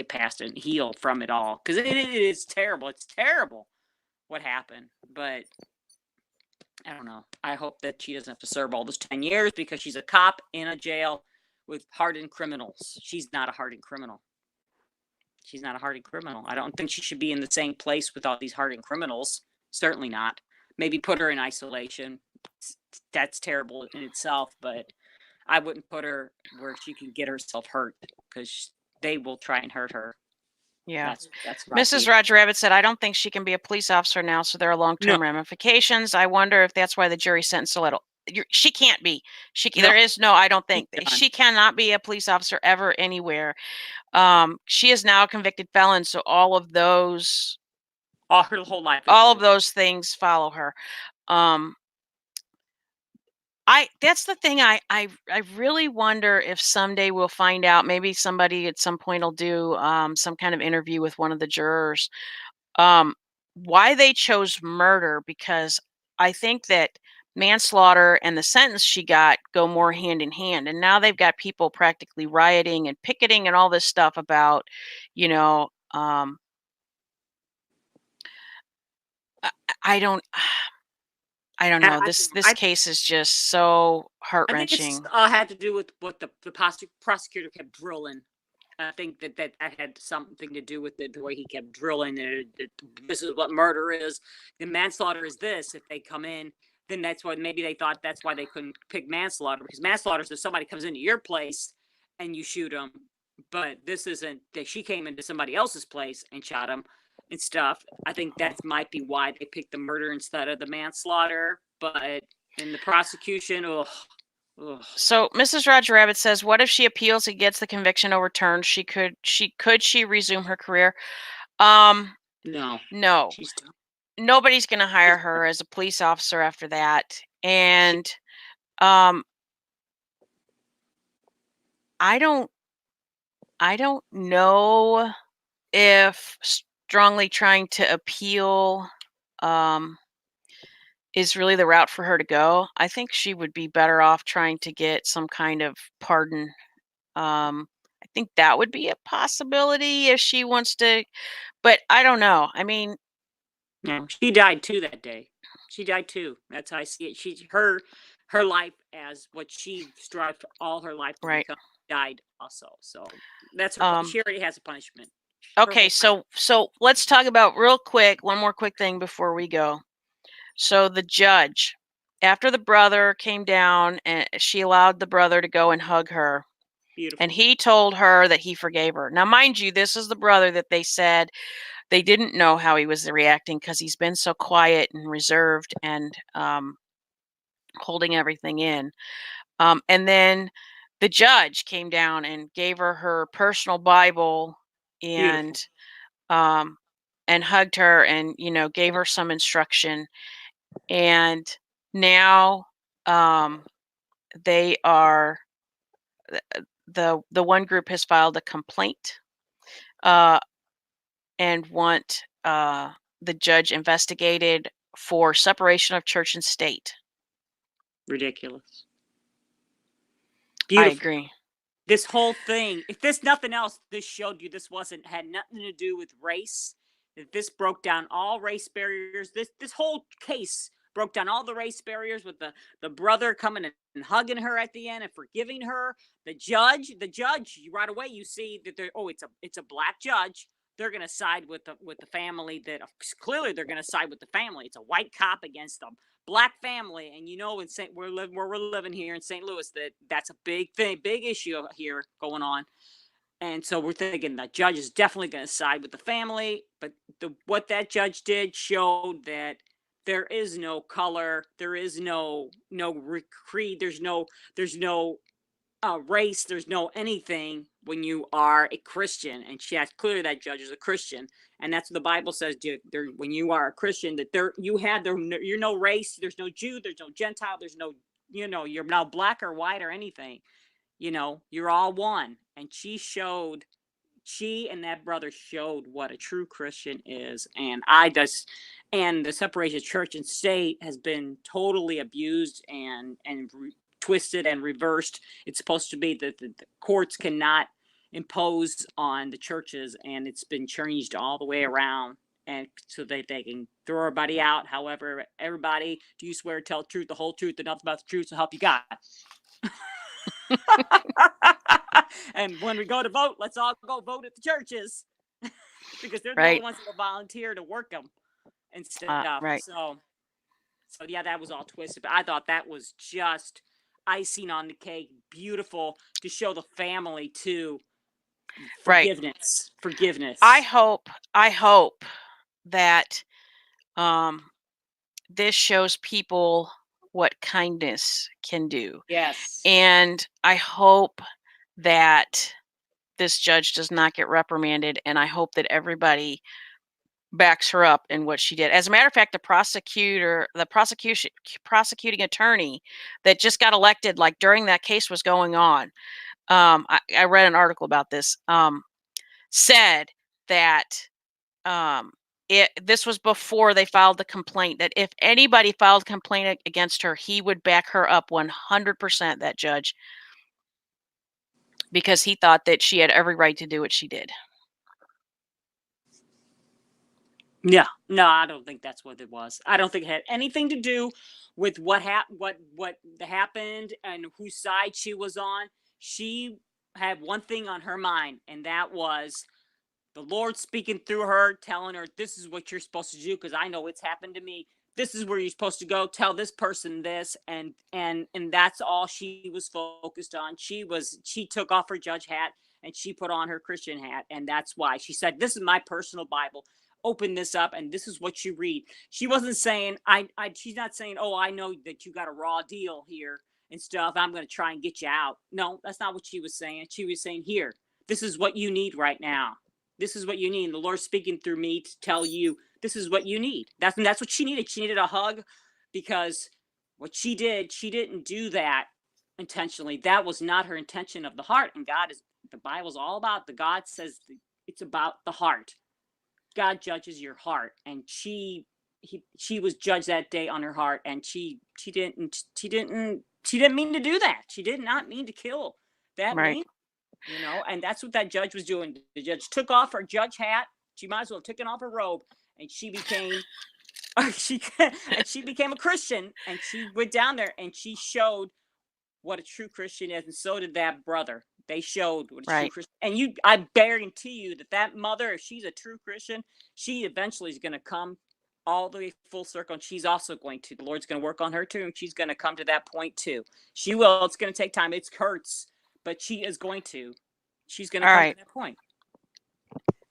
past it and heal from it all. Because it is terrible. It's terrible what happened. But I don't know. I hope that she doesn't have to serve all those 10 years because she's a cop in a jail with hardened criminals. She's not a hardened criminal. I don't think she should be in the same place with all these hardened criminals. Certainly not. Maybe put her in isolation. That's terrible in itself, but I wouldn't put her where she can get herself hurt because they will try and hurt her. Yeah. That's Mrs. Roger Rabbit said, "I don't think she can be a police officer now, so there are long-term ramifications. I wonder if that's why the jury sentenced a little." She can't be. There is no. I don't think she cannot be a police officer ever anywhere. She is now a convicted felon, so all of those, her whole life, all of those things follow her. That's the thing. I really wonder if someday we'll find out. Maybe somebody at some point will do some kind of interview with one of the jurors. Why they chose murder? Because I think that manslaughter and the sentence she got go more hand in hand. And now they've got people practically rioting and picketing and all this stuff about, you know, I, I don't, I don't know. This case is just so heart I think it's wrenching. had to do with what the prosecutor kept drilling. I think that had something to do with it, the way he kept drilling it. This is what murder is. The manslaughter is this. If they come in, then that's why maybe they thought that's why they couldn't pick manslaughter, because manslaughter is if somebody comes into your place and you shoot them. But this isn't that she came into somebody else's place and shot him and stuff. I think that might be why they picked the murder instead of the manslaughter. But in the prosecution, ugh. So Mrs. Roger Rabbit says, "What if she appeals and gets the conviction overturned? She resume her career?" No, No. she's done. Nobody's going to hire her as a police officer after that. And I don't know if strongly trying to appeal is really the route for her to go. I think she would be better off trying to get some kind of pardon. I think that would be a possibility if she wants to, but I don't know. I mean, No, she died too that day. She died too. That's how I see it. Her life as what she strived all her life to right. become died also. So that's her. She already has a punishment. Okay, so let's talk about real quick one more quick thing before we go. So the judge, after the brother came down, and she allowed the brother to go and hug her. Beautiful. And he told her that he forgave her. Now, mind you, this is the brother that they said they didn't know how he was reacting because he's been so quiet and reserved and holding everything in. And then the judge came down and gave her her personal Bible Beautiful. and hugged her and gave her some instruction. And now they are the one group has filed a complaint and want the judge investigated for separation of church and state. Ridiculous. I Beautiful. agree. This whole thing, if this nothing else, this showed you this had nothing to do with race. That this broke down all race barriers. This whole case broke down all the race barriers with the brother coming and hugging her at the end and forgiving her. The judge, right away you see that it's a black judge. They're going to side with the family. That clearly they're going to side with the family. It's a white cop against them black family, and in where we're living here in St. Louis, that's a big thing, big issue here going on. And so we're thinking the judge is definitely going to side with the family, but what that judge did showed that there is no color, there is no creed, there's no race, there's no anything when you are a Christian. And clearly that judge is a Christian, and that's what the Bible says. When you are a Christian, that you're no race, there's no Jew, there's no Gentile, there's no you're not black or white or anything. You're all one. And she and that brother showed what a true Christian is. And the separation of church and state has been totally abused and twisted and reversed. It's supposed to be that the courts cannot impose on the churches, and it's been changed all the way around, and so that they can throw everybody out. However, everybody, do you swear to tell the truth, the whole truth, and nothing but the truth, so help you God? And when we go to vote, let's all go vote at the churches because they're the only ones that will volunteer to work them and stuff. Right. So yeah, that was all twisted. But I thought that was just icing on the cake. Beautiful to show the family too. Forgiveness. Right. Forgiveness. I hope that this shows people what kindness can do. Yes. And I hope that this judge does not get reprimanded, and I hope that everybody backs her up in what she did. As a matter of fact, the prosecuting attorney that just got elected, like during that case was going on, I read an article about this, said that this was before they filed the complaint, that if anybody filed a complaint against her, he would back her up 100%, that judge, because he thought that she had every right to do what she did. Yeah, no, I don't think that's what it was. I don't think it had anything to do with what happened and whose side she was on. She had one thing on her mind, and that was the Lord speaking through her, telling her, "This is what you're supposed to do," because I know it's happened to me. This is where you're supposed to go. Tell this person this, and that's all she was focused on. She took off her judge hat and she put on her Christian hat, and that's why she said, "This is my personal Bible. Open this up, and this is what you read." She wasn't saying, She's not saying, "Oh, I know that you got a raw deal here and stuff. I'm going to try and get you out." No, that's not what she was saying. She was saying, "Here, this is what you need right now. This is what you need. And the Lord's speaking through me to tell you this is what you need." That's what she needed. She needed a hug, because what she didn't do that intentionally. That was not her intention of the heart. And the Bible's all about, the God says it's about the heart. God judges your heart, and she was judged that day on her heart, and she didn't mean to do that. She did not mean to kill that Right. man. And that's what that judge was doing. The judge took off her judge hat. She might as well have taken off her robe, and she became she became a Christian, and she went down there and she showed what a true Christian is, and so did that brother. They showed what a true Right. Christian. And I guarantee you that mother, if she's a true Christian, she eventually is going to come all the way full circle, and she's also going to. The Lord's going to work on her too, and she's going to come to that point too. She will. It's going to take time. It hurts, but she is going to. She's going to All come right. to that point.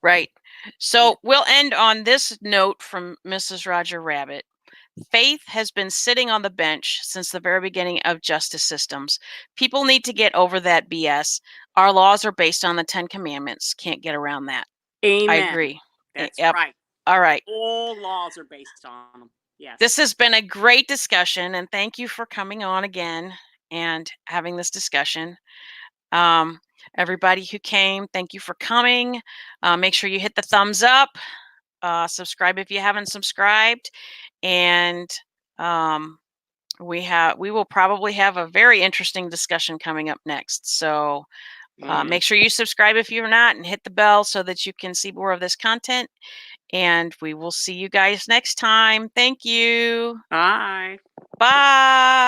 Right. So we'll end on this note from Mrs. Roger Rabbit. Faith has been sitting on the bench since the very beginning of justice systems. People need to get over that BS. Our laws are based on the 10 Commandments. Can't get around that. I Amen. agree. That's Yep. right. All right. All laws are based on them. Yes. This has been a great discussion, and thank you for coming on again and having this discussion. Everybody who came, thank you for coming. Make sure you hit the thumbs up. Subscribe if you haven't subscribed, and we will probably have a very interesting discussion coming up next. So make sure you subscribe if you're not, and hit the bell so that you can see more of this content. And we will see you guys next time. Thank you. Bye. Bye.